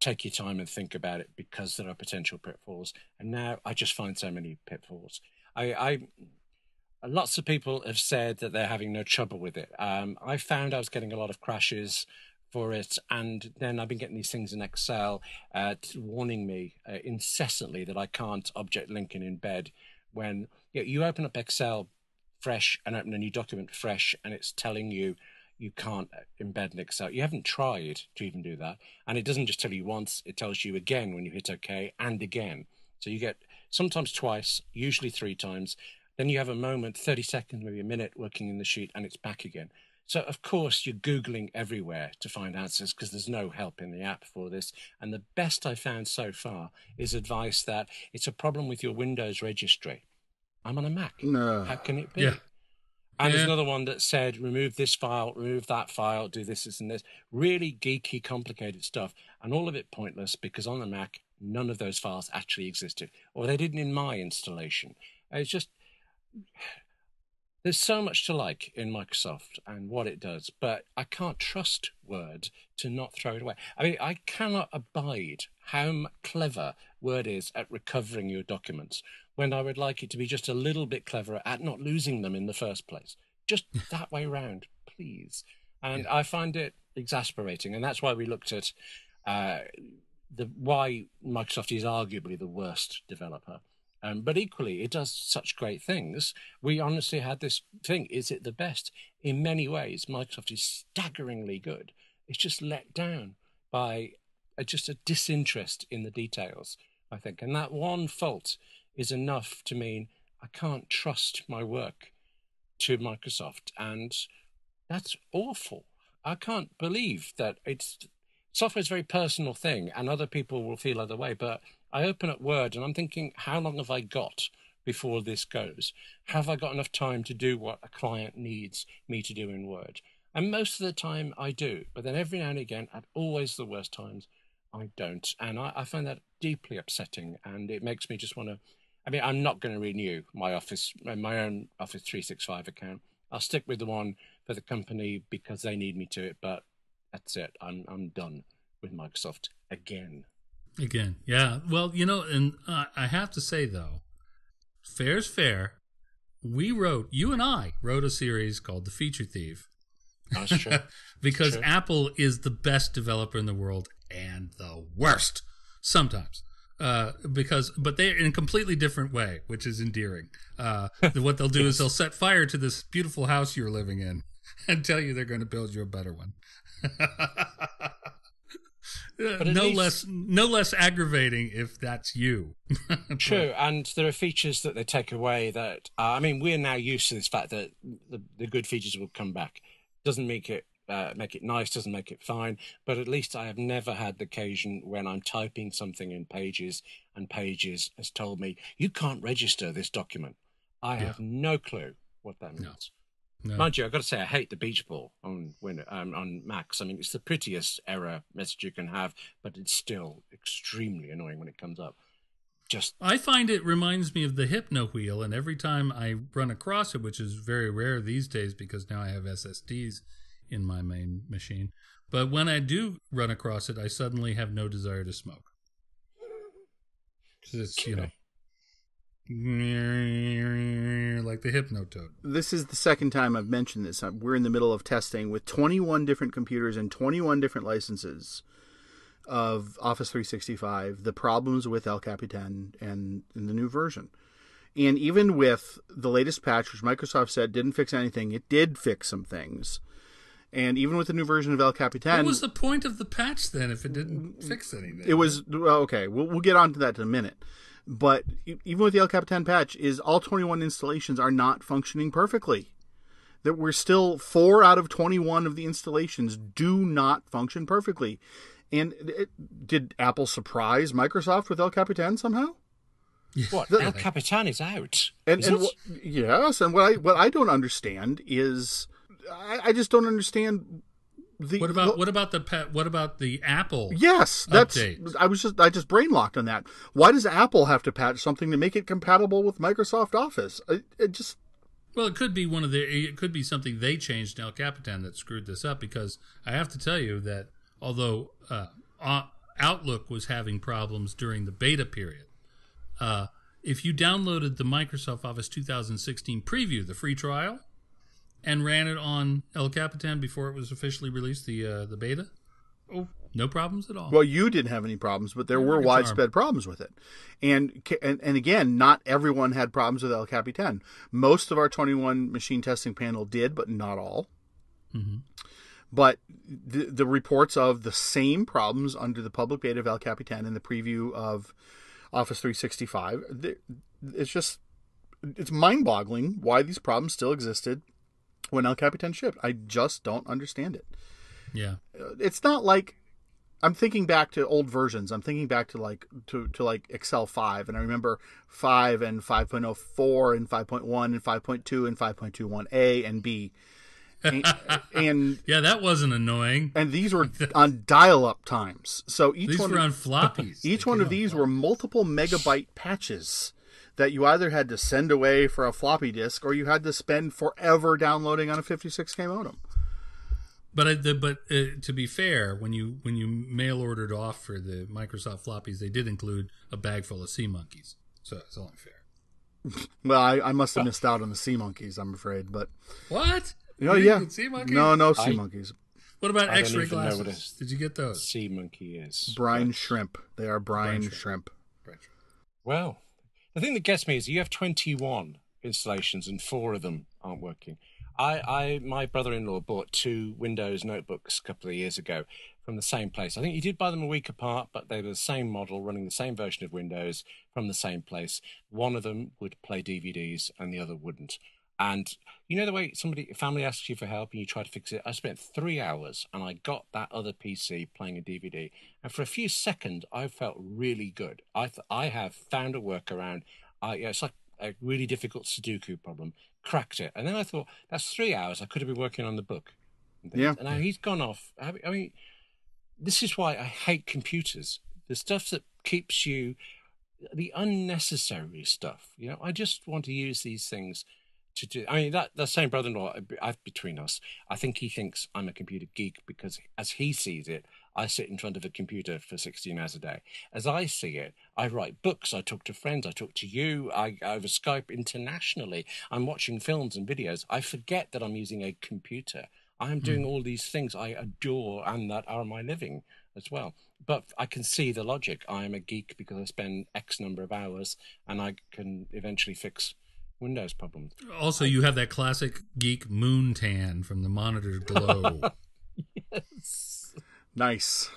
take your time and think about it, because there are potential pitfalls. And now I just find so many pitfalls. Lots of people have said that they're having no trouble with it. I found I was getting a lot of crashes for it, and then I've been getting these things in Excel warning me incessantly that I can't object link in bed. When you open up Excel fresh and open a new document fresh, and it's telling you can't embed in Excel. You haven't tried to even do that. And it doesn't just tell you once, it tells you again when you hit OK, and again. So you get sometimes twice, usually 3 times. Then you have a moment, 30 seconds, maybe a minute working in the sheet, and it's back again. So, of course, you're Googling everywhere to find answers, because there's no help in the app for this. And the best I found so far is advice that it's a problem with your Windows registry. I'm on a Mac. No. How can it be? Yeah. And there's another one that said, remove this file, remove that file, do this, and this. Really geeky, complicated stuff. And all of it pointless, because on the Mac, none of those files actually existed. Or they didn't in my installation. It's just... There's so much to like in Microsoft and what it does, but I can't trust Word to not throw it away. I mean, I cannot abide how clever Word is at recovering your documents, when I would like it to be just a little bit cleverer at not losing them in the first place. Just that way round, please. And I find it exasperating, and that's why we looked at why Microsoft is arguably the worst developer. But equally, it does such great things. We honestly had this thing, is it the best? In many ways, Microsoft is staggeringly good. It's just let down by just a disinterest in the details, I think. And that one fault is enough to mean I can't trust my work to Microsoft. And that's awful. I can't believe that software is a very personal thing and other people will feel other way. But I open up Word and I'm thinking, how long have I got before this goes? Have I got enough time to do what a client needs me to do in Word? And most of the time I do. But then every now and again, at always the worst times, I don't. And I find that deeply upsetting. And it makes me just want to, I'm not going to renew my own Office 365 account. I'll stick with the one for the company because they need me to it. But that's it. I'm done with Microsoft again. Again, yeah. Well, and I have to say, though, fair's fair. You and I wrote a series called The Feature Thief. That's true. Because Apple is the best developer in the world and the worst sometimes. But they're in a completely different way, which is endearing. What they'll do is they'll set fire to this beautiful house you're living in and tell you they're going to build you a better one. No less aggravating if that's you. True, and there are features that they take away that we're now used to this fact that the good features will come back. Doesn't make it nice, doesn't make it fine, but at least I have never had the occasion when I'm typing something in Pages and Pages has told me you can't register this document. I have no clue what that means. No. Mind you, I've got to say, I hate the beach ball on Macs. It's the prettiest error message you can have, but it's still extremely annoying when it comes up. I find it reminds me of the Hypno wheel, and every time I run across it, which is very rare these days because now I have SSDs in my main machine, but when I do run across it, I suddenly have no desire to smoke. Because it's, like the Hypnotoad. This is the second time I've mentioned this. We're in the middle of testing with 21 different computers and 21 different licenses of Office 365, the problems with El Capitan and in the new version. And even with the latest patch, which Microsoft said didn't fix anything, it did fix some things. And even with the new version of El Capitan... What was the point of the patch then if it didn't fix anything? It was... Well, okay, we'll get on to that in a minute. But even with the El Capitan patch, all 21 installations are not functioning perfectly. That we're still 4 out of 21 of the installations do not function perfectly. And did Apple surprise Microsoft with El Capitan somehow? What? El Capitan is out. Yes, and what I don't understand is I just don't understand. What about the Apple? Yes, update? I just brain locked on that. Why does Apple have to patch something to make it compatible with Microsoft Office? Well, it could be it could be something they changed in El Capitan that screwed this up. Because I have to tell you that although Outlook was having problems during the beta period, if you downloaded the Microsoft Office 2016 preview, the free trial, and ran it on El Capitan before it was officially released, the beta, no problems at all. Well, you didn't have any problems, but there were widespread problems with it. And again, not everyone had problems with El Capitan. Most of our 21 machine testing panel did, but not all. Mm-hmm. But the reports of the same problems under the public beta of El Capitan and the preview of Office 365, it's mind-boggling why these problems still existed when El Capitan shipped. I just don't understand it. Yeah. It's not like I'm thinking back to old versions. I'm thinking back to like Excel 5, and I remember 5 and 5.04 and 5.1 and 5.2 and 5.21a and b. And yeah, that wasn't annoying. And these were on dial-up times. So these were on floppies. Each one of these were multiple megabyte patches that you either had to send away for a floppy disk or you had to spend forever downloading on a 56K modem. But to be fair, when you mail ordered off for the Microsoft floppies, they did include a bag full of sea monkeys. So it's only fair. Well, I must have missed out on the sea monkeys, I'm afraid. But what? Sea monkeys? No sea monkeys. What about X-ray glasses? Did you get those? Sea monkey is brine shrimp. They are brine shrimp. Well, The thing that gets me is you have 21 installations and 4 of them aren't working. My brother-in-law bought 2 Windows notebooks a couple of years ago from the same place. I think he did buy them a week apart, but they were the same model, running the same version of Windows from the same place. One of them would play DVDs and the other wouldn't. And you know the way a family asks you for help and you try to fix it? I spent 3 hours and I got that other PC playing a DVD. And for a few seconds, I felt really good. I have found a workaround. It's like a really difficult Sudoku problem. Cracked it. And then I thought, that's 3 hours. I could have been working on the book. Yeah. And now he's gone off. I mean, this is why I hate computers. The stuff that keeps you, the unnecessary stuff. I just want to use these things to do. I mean, that same brother-in-law, between us, I think he thinks I'm a computer geek because as he sees it, I sit in front of a computer for 16 hours a day. As I see it, I write books, I talk to friends, I talk to you, I over Skype internationally, I'm watching films and videos. I forget that I'm using a computer. I'm doing all these things I adore and that are my living as well. But I can see the logic. I am a geek because I spend X number of hours and I can eventually fix Windows problems. Also, you have that classic geek moon tan from the monitor's glow. Yes. Nice.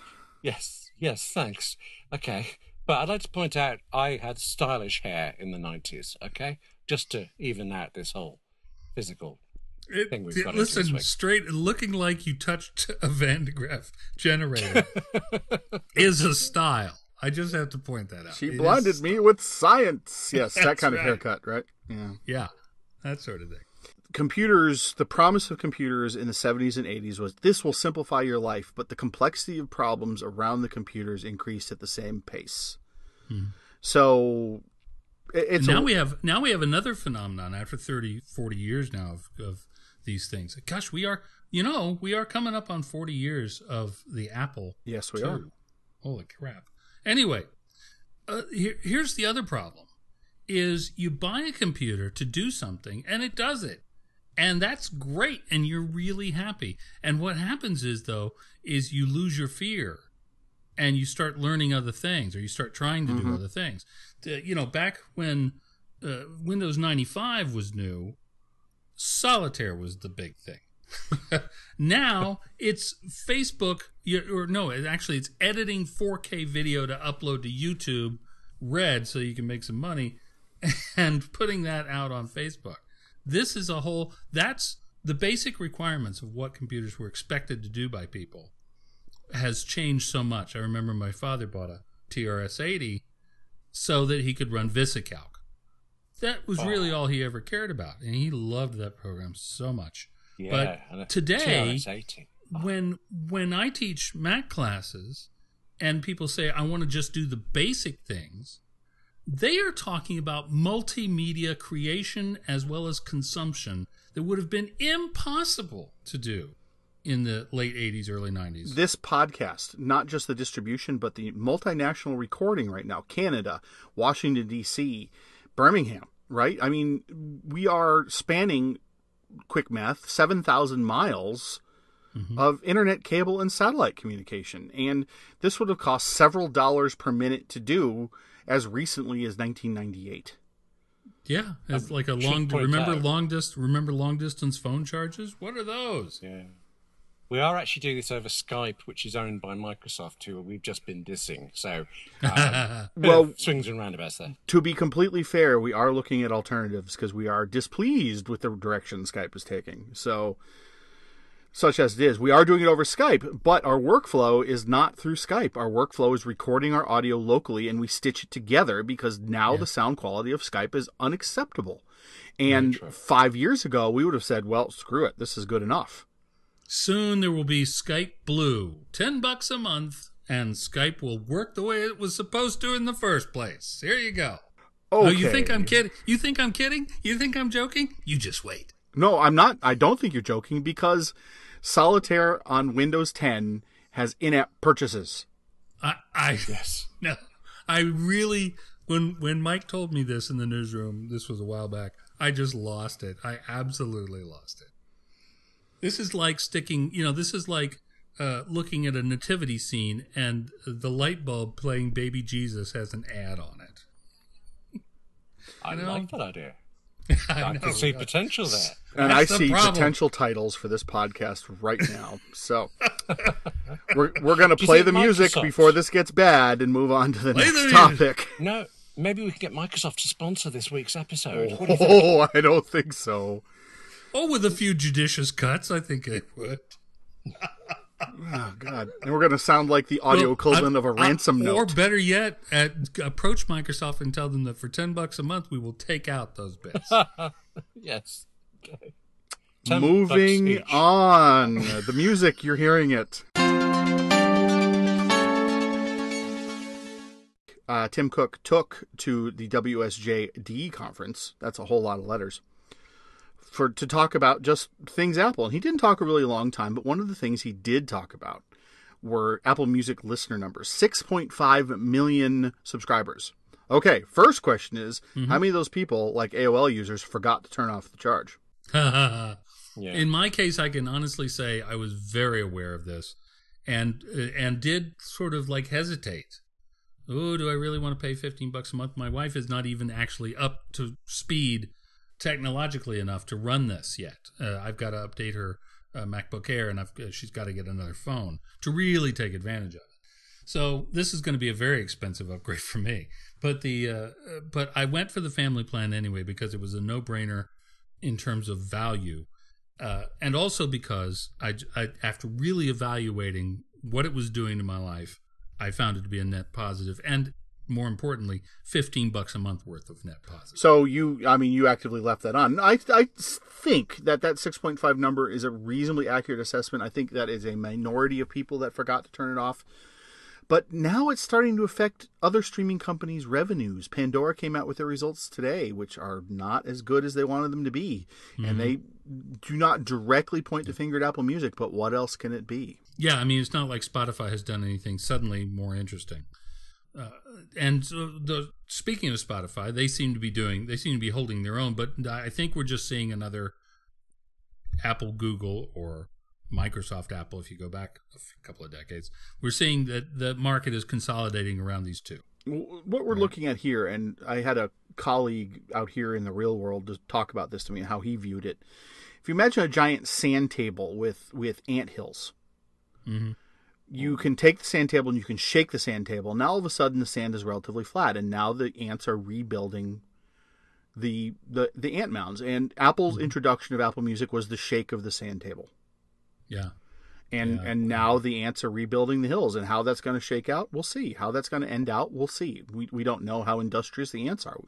Yes, thanks. Okay. But I'd like to point out I had stylish hair in the 90s, okay? Just to even out this whole physical thing we've got into this Listen, week. straight, looking like you touched a Van de Graaff generator is a style. I just have to point that out. She blinded me with science. Yes, that kind of right. haircut, right? Yeah. Yeah, that sort of thing. Computers, the promise of computers in the 70s and 80s was this will simplify your life, but the complexity of problems around the computers increased at the same pace. So it's now we have another phenomenon after 30, 40 years now of these things. Gosh, we are coming up on 40 years of the Apple. Yes, we II. are. Holy crap. Anyway, here's the other problem is you buy a computer to do something and it does it. And that's great, and you're really happy. And what happens is you lose your fear, and you start learning other things, or you start trying to do other things. Back when Windows 95 was new, solitaire was the big thing. Now it's Facebook, it's editing 4K video to upload to YouTube Red so you can make some money, and putting that out on Facebook. This is that's the basic requirements of what computers were expected to do by people has changed so much. I remember my father bought a TRS-80 so that he could run VisiCalc. That was really all he ever cared about, and he loved that program so much. Yeah, but today, TRS-80. when I teach Mac classes and people say, I want to just do the basic things, they are talking about multimedia creation as well as consumption that would have been impossible to do in the late 80s, early 90s. This podcast, not just the distribution, but the multinational recording right now, Canada, Washington, D.C., Birmingham, right? I mean, we are spanning, quick math, 7,000 miles of internet cable and satellite communication. And this would have cost several dollars per minute to do as recently as 1998. Yeah, it's like a long distance phone charges? What are those? Yeah. We are actually doing this over Skype, which is owned by Microsoft, who we've just been dissing. So, well, swings and roundabouts there. To be completely fair, we are looking at alternatives because we are displeased with the direction Skype is taking. So, such as it is, we are doing it over Skype, but our workflow is not through Skype. Our workflow is recording our audio locally, and we stitch it together because now the sound quality of Skype is unacceptable. And 5 years ago, we would have said, well, screw it, this is good enough. Soon there will be Skype Blue, $10 a month, and Skype will work the way it was supposed to in the first place. Here you go. Okay. Oh, you think I'm kidding? You think I'm kidding? You think I'm joking? You just wait. No, I'm not. I don't think you're joking because Solitaire on Windows 10 has in-app purchases. Yes. No, I really, when Mike told me this in the newsroom, this was a while back, I just lost it. I absolutely lost it. This is like looking at a nativity scene and the light bulb playing Baby Jesus has an ad on it. I like that idea. I can see potential there. And That's I the see problem. potential titles for this podcast right now. So we're going to Do you play think the music Microsoft- before this gets bad and move on to the Play next the music. topic. No, maybe we can get Microsoft to sponsor this week's episode. What do you think? Oh, I don't think so. Oh, with a few judicious cuts, I think it would. Oh, God. And we're going to sound like the audio equivalent of a ransom note. Or better yet, approach Microsoft and tell them that for $10 a month, we will take out those bits. Yes. Okay. Moving $10 each. on. The music, you're hearing it. Tim Cook took to the WSJD conference. That's a whole lot of letters. To talk about just things Apple. And he didn't talk a really long time, but one of the things he did talk about were Apple Music listener numbers. 6.5 million subscribers. Okay, first question is, how many of those people, like AOL users, forgot to turn off the charge? Yeah. In my case, I can honestly say I was very aware of this and did sort of like hesitate. Oh, do I really want to pay $15 a month? My wife is not even actually up to speed technologically enough to run this yet. I've got to update her MacBook Air, and she's got to get another phone to really take advantage of it. So this is going to be a very expensive upgrade for me. But but I went for the family plan anyway because it was a no-brainer in terms of value, and also because I after really evaluating what it was doing to my life, I found it to be a net positive, and more importantly, $15 a month worth of net positive. So you actively left that on. I think that 6.5 number is a reasonably accurate assessment. I think that is a minority of people that forgot to turn it off. But now it's starting to affect other streaming companies' revenues. Pandora came out with their results today, which are not as good as they wanted them to be. Mm-hmm. And they do not directly point the finger at Apple Music, but what else can it be? Yeah, I mean, it's not like Spotify has done anything suddenly more interesting. And so speaking of Spotify, they seem to be holding their own, but I think we're just seeing another Apple, Google, or Microsoft, Apple, if you go back a couple of decades. We're seeing that the market is consolidating around these two. What we're looking at here, and I had a colleague out here in the real world to talk about this to me and how he viewed it. If you imagine a giant sand table with anthills, mm-hmm. You can take the sand table and you can shake the sand table. Now all of a sudden the sand is relatively flat, and now the ants are rebuilding the ant mounds. And Apple's introduction of Apple Music was the shake of the sand table. Yeah. And now the ants are rebuilding the hills, and how that's going to shake out, we'll see. How that's going to end out, we'll see. We don't know how industrious the ants are.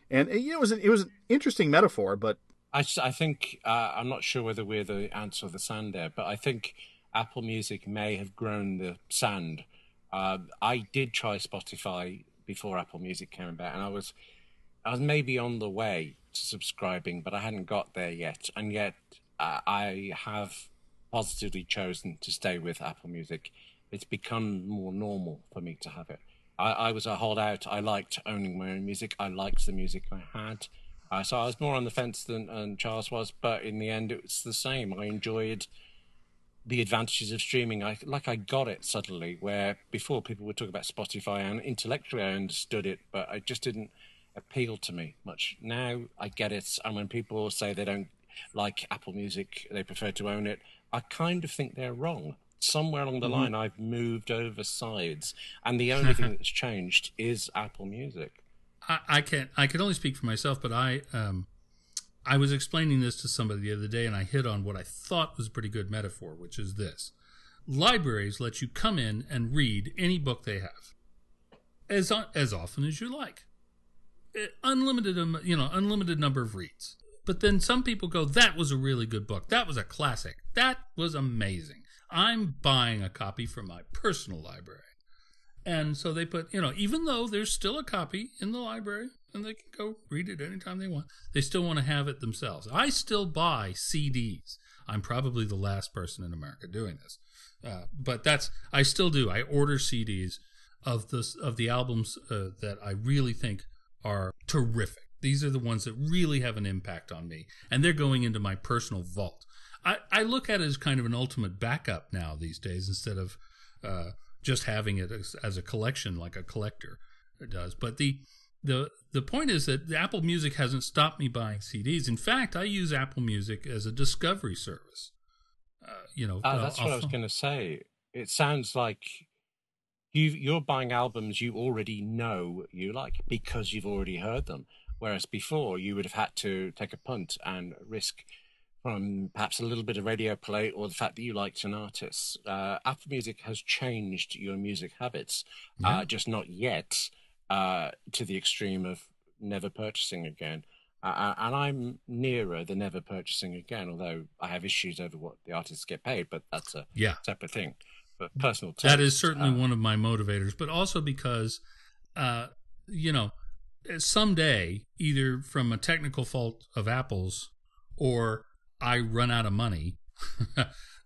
And it was an interesting metaphor, but I think I'm not sure whether we're the ants or the sand there, but I think Apple Music may have grown the sand. I did try Spotify before Apple Music came about, and I was maybe on the way to subscribing, but I hadn't got there yet. And yet I have positively chosen to stay with Apple Music. It's become more normal for me to have it. I was a holdout. I liked owning my own music. I liked the music I had. So I was more on the fence than Charles was, but in the end, it was the same. I enjoyed the advantages of streaming. I got it suddenly, where before people would talk about Spotify, and intellectually I understood it, but it just didn't appeal to me much. Now I get it, and when people say they don't like Apple Music, they prefer to own it, I kind of think they're wrong. Somewhere along the line, I've moved over sides, and the only thing that's changed is Apple Music. I can only speak for myself, but I was explaining this to somebody the other day, and I hit on what I thought was a pretty good metaphor, which is this. Libraries let you come in and read any book they have as often as you like. Unlimited number of reads. But then some people go, that was a really good book. That was a classic. That was amazing. I'm buying a copy from my personal library. And so they put, even though there's still a copy in the library and they can go read it anytime they want, they still want to have it themselves. I still buy CDs. I'm probably the last person in America doing this. But I still do. I order CDs of the albums that I really think are terrific. These are the ones that really have an impact on me. And they're going into my personal vault. I look at it as kind of an ultimate backup now these days instead of just having it as a collection like a collector does. But the the point is that the Apple Music hasn't stopped me buying CDs. In fact, I use Apple Music as a discovery service. That's what I was going to say. It sounds like you're buying albums you already know you like because you've already heard them. Whereas before, you would have had to take a punt and risk from perhaps a little bit of radio play or the fact that you liked an artist. Apple Music has changed your music habits, just not yet to the extreme of never purchasing again. And I'm nearer the never purchasing again, although I have issues over what the artists get paid, but that's a separate thing. But personal taste, that is certainly one of my motivators, but also because, someday, either from a technical fault of Apple's or I run out of money,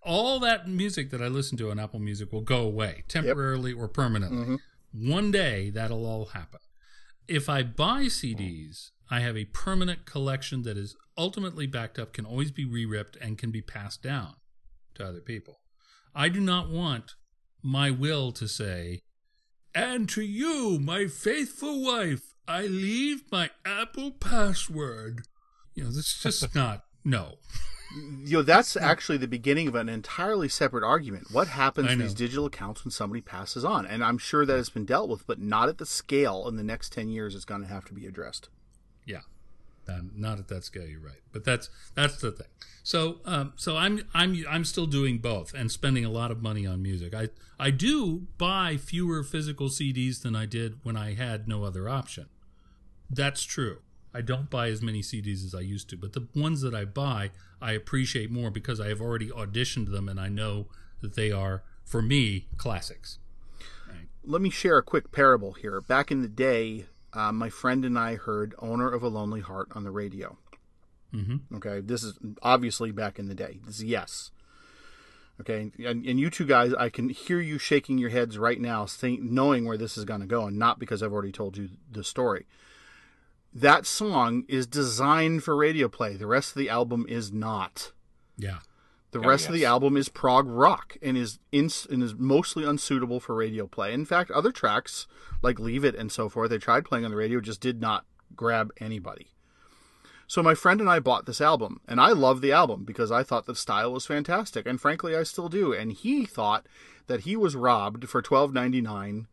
all that music that I listen to on Apple Music will go away temporarily or permanently. Mm-hmm. One day, that'll all happen. If I buy CDs, I have a permanent collection that is ultimately backed up, can always be re-ripped, and can be passed down to other people. I do not want my will to say, and to you, my faithful wife, I leave my Apple password. That's just not, no. That's actually the beginning of an entirely separate argument. What happens to these digital accounts when somebody passes on? And I'm sure that it's been dealt with, but not at the scale in the next 10 years it's going to have to be addressed. Yeah. Not at that scale, you're right. But that's the thing. So I'm still doing both and spending a lot of money on music. I do buy fewer physical CDs than I did when I had no other option. That's true. I don't buy as many CDs as I used to, but the ones that I buy, I appreciate more because I have already auditioned them and I know that they are, for me, classics. Right. Let me share a quick parable here. Back in the day, my friend and I heard Owner of a Lonely Heart on the radio. Mm-hmm. Okay, this is obviously back in the day. This is yes. Okay, and you two guys, I can hear you shaking your heads right now, knowing where this is going to go, and not because I've already told you the story. That song is designed for radio play. The rest of the album is not. Yeah. The rest of the album is prog rock and is mostly unsuitable for radio play. In fact, other tracks like Leave It and so forth, they tried playing on the radio, just did not grab anybody. So my friend and I bought this album, and I love the album because I thought the style was fantastic, and frankly, I still do. And he thought that he was robbed for $12.99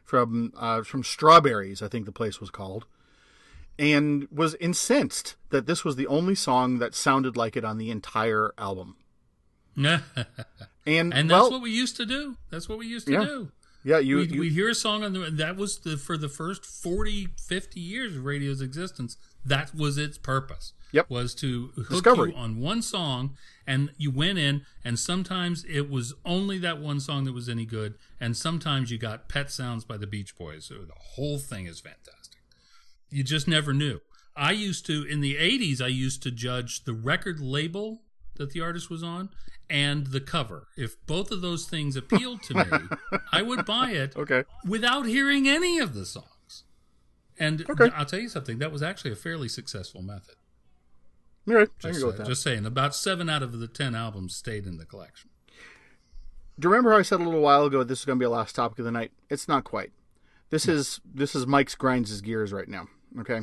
from Strawberries, I think the place was called, and was incensed that this was the only song that sounded like it on the entire album. and that's what we used to do. That's what we used to do. Yeah, we hear a song that was for the first 40, 50 years of radio's existence. That was its purpose. Yep. Was to hook Discovery. you on one song, and you went in, and sometimes it was only that one song that was any good, and sometimes you got Pet Sounds by the Beach Boys. So the whole thing is fantastic. You just never knew. I used to, in the 80s, I used to judge the record label that the artist was on and the cover. If both of those things appealed to me, I would buy it without hearing any of the songs. And I'll tell you something, that was actually a fairly successful method. All right, I can go with that. Just saying, about 7 out of the 10 albums stayed in the collection. Do you remember how I said a little while ago this is going to be the last topic of the night? It's not quite. This is Mike's grinds his gears right now. Okay.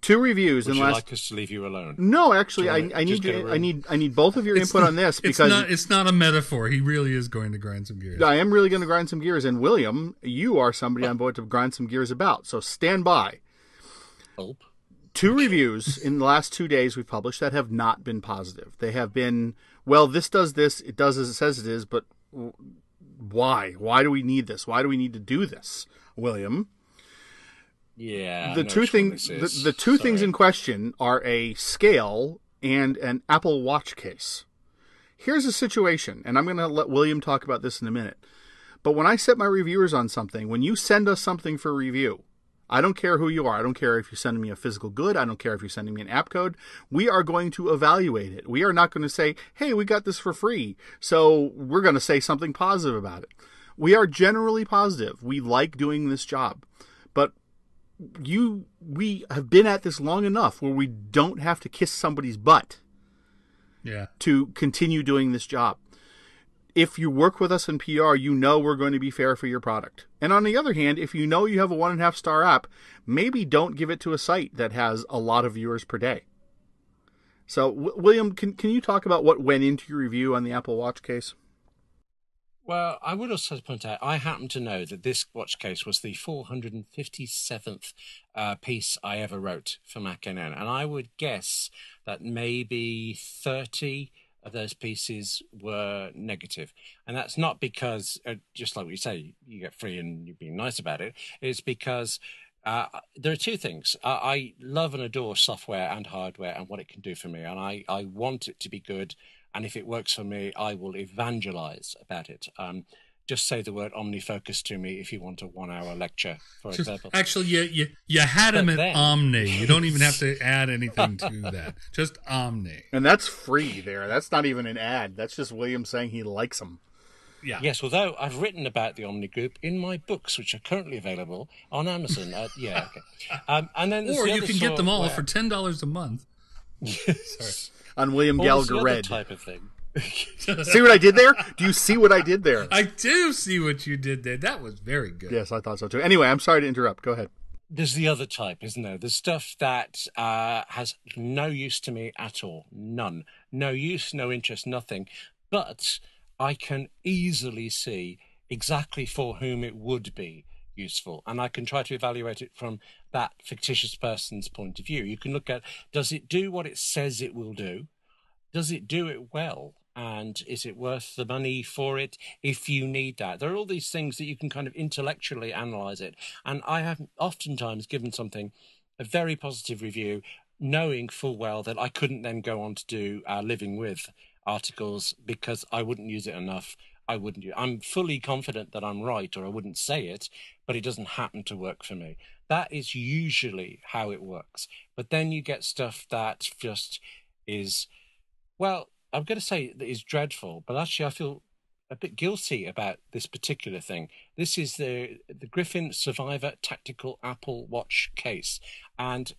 2 reviews. Would you like us to leave you alone? No, actually, I need both of your input on this because it's not a metaphor. He really is going to grind some gears. I am really going to grind some gears, and William, you are somebody I'm going to grind some gears about. So stand by. Oh. 2 reviews in the last 2 days we've published that have not been positive. They have been, well, this does this, it does as it says it is, but why? Why do we need this? Why do we need to do this, William? Yeah. The two things in question are a scale and an Apple Watch case. Here's a situation, and I'm going to let William talk about this in a minute. But when I set my reviewers on something, when you send us something for review, I don't care who you are. I don't care if you're sending me a physical good. I don't care if you're sending me an app code. We are going to evaluate it. We are not going to say, hey, we got this for free, so we're going to say something positive about it. We are generally positive. We like doing this job. But we have been at this long enough where we don't have to kiss somebody's butt to continue doing this job. if you work with us in PR, you know we're going to be fair for your product. And on the other hand, if you know you have a 1.5-star app, maybe don't give it to a site that has a lot of viewers per day. So, William, can you talk about what went into your review on the Apple Watch case? Well, I would also point out, I happen to know that this watch case was the 457th piece I ever wrote for MacNN. And I would guess that maybe 30 of those pieces were negative. And that's not because, just like we say, you get free and you're being nice about it. It's because there are two things. I love and adore software and hardware and what it can do for me. And I want it to be good. And if it works for me, I will evangelize about it. Just say the word OmniFocus to me if you want a 1-hour lecture, for example. Actually, you had him at Omni. You don't even have to add anything to that. Just Omni. And that's free there. That's not even an ad. That's just William saying he likes them. Yeah. Yes, although I've written about the Omni Group in my books, which are currently available on Amazon. Okay. And then or you can get them all for $10 a month. Sorry. On William Gallagher Red. Type of thing. See what I did there? Do you see what I did there? I do see what you did there. That was very good. Yes, I thought so too. Anyway, I'm sorry to interrupt. Go ahead. There's the other type, isn't there? The stuff that has no use to me at all. None. No use, no interest, nothing. But I can easily see exactly for whom it would be useful. And I can try to evaluate it from that fictitious person's point of view. You can look at, does it do what it says it will do? Does it do it well? And is it worth the money for it if you need that? There are all these things that you can kind of intellectually analyze it. And I have oftentimes given something a very positive review, knowing full well that I couldn't then go on to do living with articles because I wouldn't use it enough. I'm fully confident that I'm right, or I wouldn't say it, but it doesn't happen to work for me. That is usually how it works. But then you get stuff that just is, well, I'm going to say that is dreadful, but actually I feel a bit guilty about this particular thing. This is the Griffin Survivor Tactical Apple Watch case. And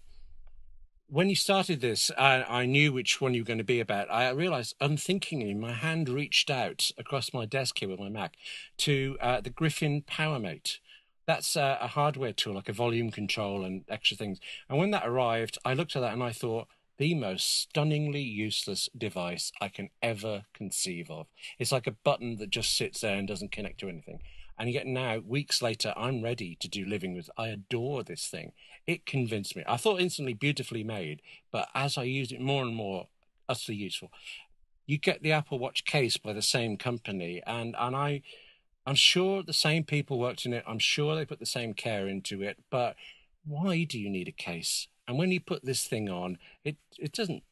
when you started this, I knew which one you were going to be about. I realized unthinkingly my hand reached out across my desk here with my Mac to the Griffin PowerMate. That's a hardware tool, like a volume control and extra things. And when that arrived, I looked at that and I thought, the most stunningly useless device I can ever conceive of. It's like a button that just sits there and doesn't connect to anything. And yet now, weeks later, I'm ready to do living with. I adore this thing. It convinced me. I thought instantly beautifully made, but as I used it more and more, utterly useful. You get the Apple Watch case by the same company, and I'm sure the same people worked in it. I'm sure they put the same care into it, but why do you need a case? And when you put this thing on, it doesn't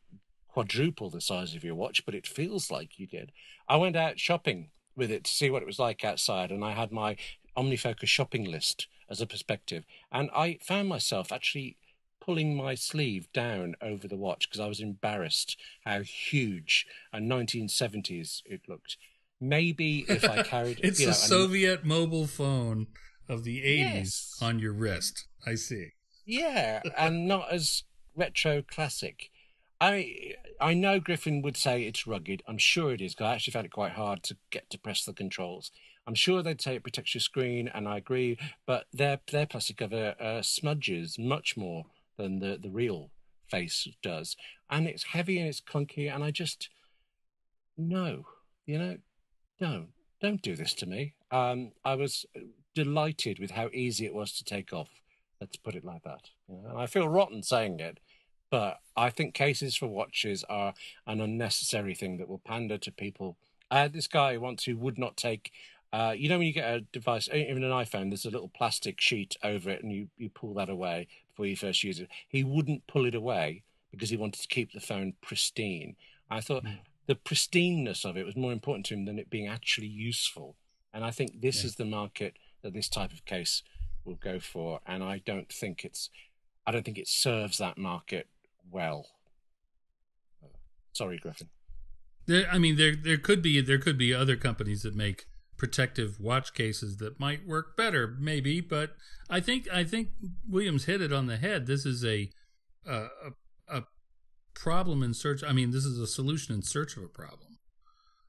quadruple the size of your watch, but it feels like you did. I went out shopping with it to see what it was like outside, and I had my OmniFocus shopping list as a perspective, and I found myself actually pulling my sleeve down over the watch because I was embarrassed how huge and 1970s it looked. Maybe if I carried it's a Soviet mobile phone of the 80s on your wrist. I see. Yeah, and not as retro classic. I know Griffin would say it's rugged. I'm sure it is, because I actually found it quite hard to get to press the controls. I'm sure they'd say it protects your screen, and I agree, but their plastic cover smudges much more than the real face does. And it's heavy and it's clunky, and I just, no, don't do this to me. I was delighted with how easy it was to take off. Let's put it like that. And I feel rotten saying it, but I think cases for watches are an unnecessary thing that will pander to people. I had this guy once who would not take, when you get a device, even an iPhone, there's a little plastic sheet over it and you pull that away before you first use it. He wouldn't pull it away because he wanted to keep the phone pristine. I thought the pristineness of it was more important to him than it being actually useful. And I think this is the market that this type of case will go for, and I don't think it serves that market well. Sorry, Griffin. There could be other companies that make protective watch cases that might work better, maybe, but I think Williams hit it on the head. This is a problem in search. This is a solution in search of a problem.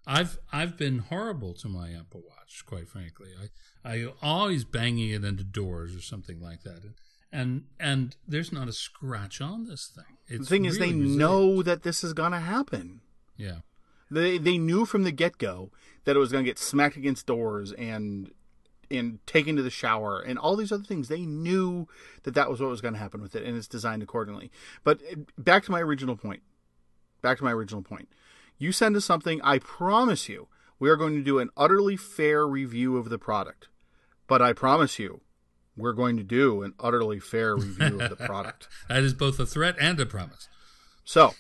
I've been horrible to my Apple Watch, quite frankly. I always banging it into doors or something like that, and there's not a scratch on this thing. The thing is, they know that this is going to happen. Yeah, they knew from the get-go that it was going to get smacked against doors and taken to the shower and all these other things. They knew that was what was going to happen with it, and it's designed accordingly. But back to my original point. You send us something, I promise you, we are going to do an utterly fair review of the product. But I promise you, we're going to do an utterly fair review of the product. That is both a threat and a promise. So,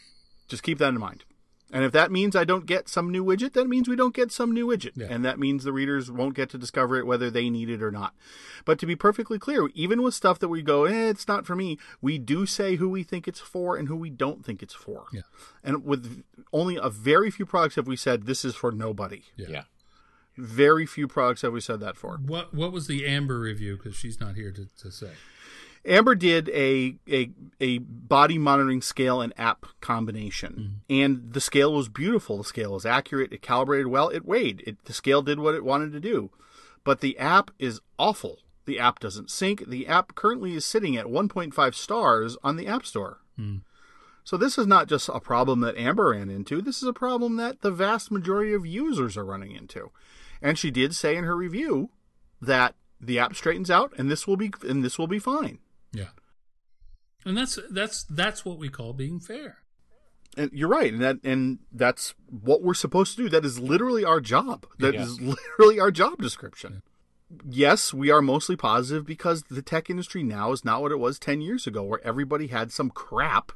just keep that in mind. And if that means I don't get some new widget, that means we don't get some new widget. Yeah. And that means the readers won't get to discover it whether they need it or not. But to be perfectly clear, even with stuff that we go, it's not for me, we do say who we think it's for and who we don't think it's for. Yeah. And with only a very few products have we said this is for nobody. Yeah. Very few products have we said that for. What was the Amber review? Because she's not here to say. Amber did a body monitoring scale and app combination, and the scale was beautiful. The scale was accurate. It calibrated well. It weighed. The scale did what it wanted to do, but the app is awful. The app doesn't sync. The app currently is sitting at 1.5 stars on the App Store. So this is not just a problem that Amber ran into. This is a problem that the vast majority of users are running into. And she did say in her review that the app straightens out, and this will be fine. Yeah, and that's what we call being fair. And you're right, and that's what we're supposed to do. That is literally our job. That is literally our job description. Yeah. Yes, we are mostly positive because the tech industry now is not what it was 10 years ago, where everybody had some crap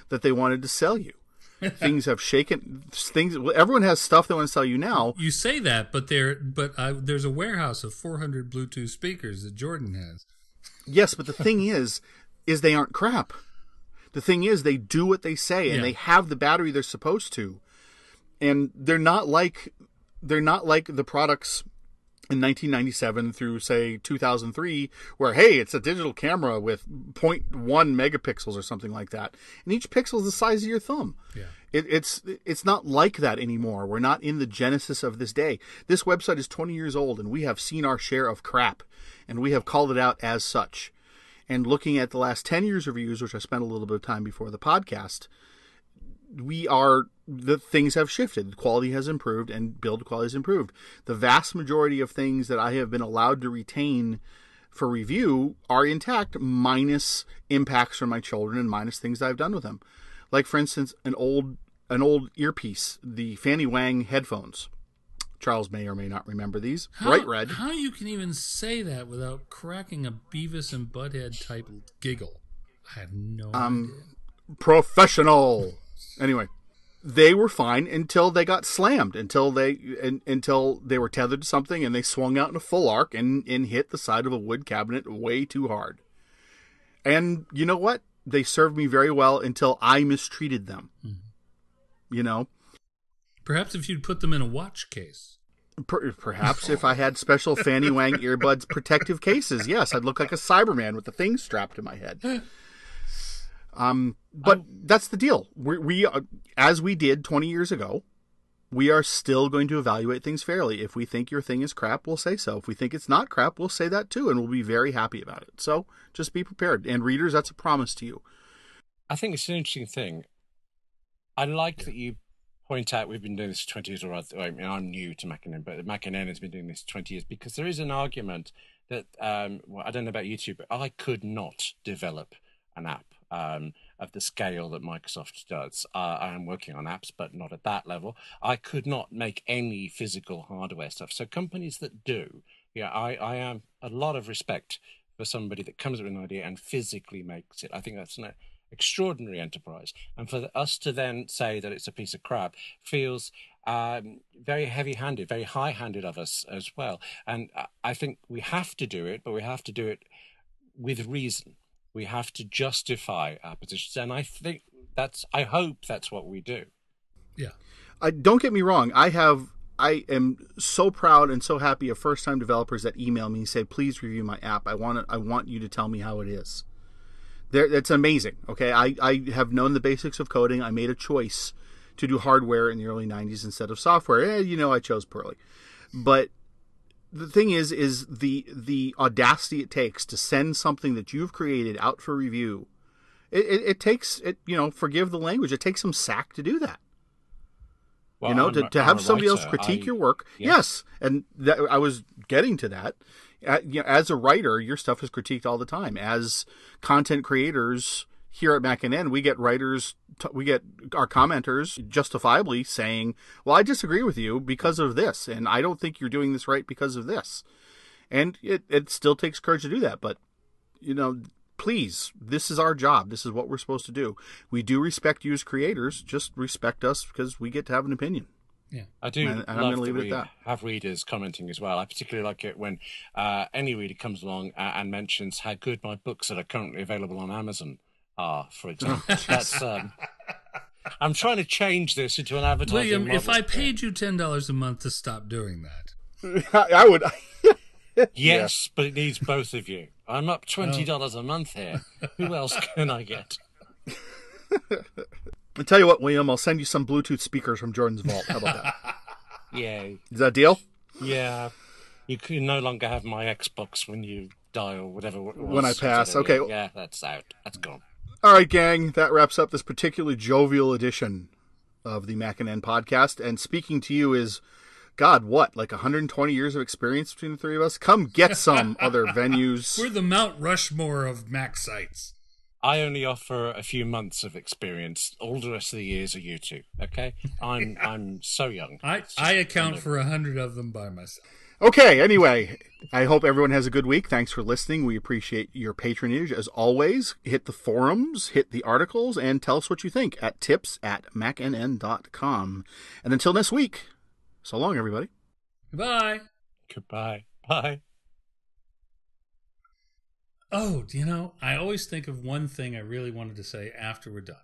that they wanted to sell you. Things have shaken. Everyone has stuff they want to sell you now. You say that, but there's a warehouse of 400 Bluetooth speakers that Jordan has. Yes, but the thing is they aren't crap. The thing is, they do what they say, and they have the battery they're supposed to, and they're not like the products in 1997 through say 2003, where it's a digital camera with 0.1 megapixels or something like that, and each pixel is the size of your thumb. Yeah. It's not like that anymore. We're not in the genesis of this day. This website is 20 years old, and we have seen our share of crap, and we have called it out as such. And looking at the last 10 years of reviews, which I spent a little bit of time before the podcast, the things have shifted. The quality has improved, and build quality has improved. The vast majority of things that I have been allowed to retain for review are intact, minus impacts from my children and minus things that I've done with them. Like, for instance, an old earpiece, the Fanny Wang headphones. Charles may or may not remember these. Bright red. How you can even say that without cracking a Beavis and Butthead type giggle? I have no idea. Professional. Anyway, they were fine until they got slammed, until they were tethered to something and they swung out in a full arc and hit the side of a wood cabinet way too hard. And you know what? They served me very well until I mistreated them. You know? Perhaps if you'd put them in a watch case. Perhaps if I had special Fanny Wang earbuds protective cases. Yes, I'd look like a Cyberman with the thing strapped to my head. But that's the deal. We as we did 20 years ago, we are still going to evaluate things fairly. If we think your thing is crap, we'll say so. If we think it's not crap, we'll say that too, and we'll be very happy about it. So just be prepared. And readers, that's a promise to you. I think it's an interesting thing. I like that you point out we've been doing this for 20 years, or I mean, I'm new to MacNN, but MacNN has been doing this for 20 years, because there is an argument that, I don't know about YouTube, but I could not develop an app of the scale that Microsoft does. I am working on apps, but not at that level. I could not make any physical hardware stuff. So companies that do, I am a lot of respect for somebody that comes up with an idea and physically makes it. I think that's an extraordinary enterprise. And for us to then say that it's a piece of crap feels very heavy-handed, very high-handed of us as well. And I think we have to do it, but we have to do it with reason. We have to justify our positions, and I hope that's what we do. Yeah. Don't get me wrong. I am so proud and so happy of first-time developers that email me and say, "Please review my app. I want you to tell me how it is." That's amazing. Okay, I have known the basics of coding. I made a choice to do hardware in the early 90s instead of software. I chose poorly. But the thing is the audacity it takes to send something that you've created out for review. It takes, forgive the language, it takes some sack to do that. Well, to have somebody else critique your work. Yes. And I was getting to that. As a writer, your stuff is critiqued all the time. As content creators here at MacNN, we get our commenters justifiably saying, well, I disagree with you because of this, and I don't think you're doing this right because of this. And it still takes courage to do that. But, please, this is our job. This is what we're supposed to do. We do respect you as creators. Just respect us because we get to have an opinion. Yeah, I do. And I'm going to leave it at that. Have readers commenting as well. I particularly like it when any reader comes along and mentions how good my books that are currently available on Amazon are, for example. That's. I'm trying to change this into an advertising William, model. if I paid you $10 a month to stop doing that, I would. Yes, but it needs both of you. I'm up $20 a month here. Who else can I get? I'll tell you what, William, I'll send you some Bluetooth speakers from Jordan's vault. How about that? Yay. Is that a deal? Yeah. You can no longer have my Xbox when you die or whatever it was. When I pass. Okay. Yeah, that's out. That's gone. All right, gang. That wraps up this particularly jovial edition of the MacNN Podcast. And speaking to you is, God, what? Like 120 years of experience between the three of us? Come get some other venues. we're the Mount Rushmore of Mac sites. I only offer a few months of experience. All the rest of the years are you two. Okay, I'm so young. I account for 100 of them by myself. Okay. Anyway, I hope everyone has a good week. Thanks for listening. We appreciate your patronage as always. Hit the forums, hit the articles, and tell us what you think at tips@macnn.com. And until next week, so long, everybody. Goodbye. Goodbye. Bye. Oh, I always think of one thing I really wanted to say after we're done.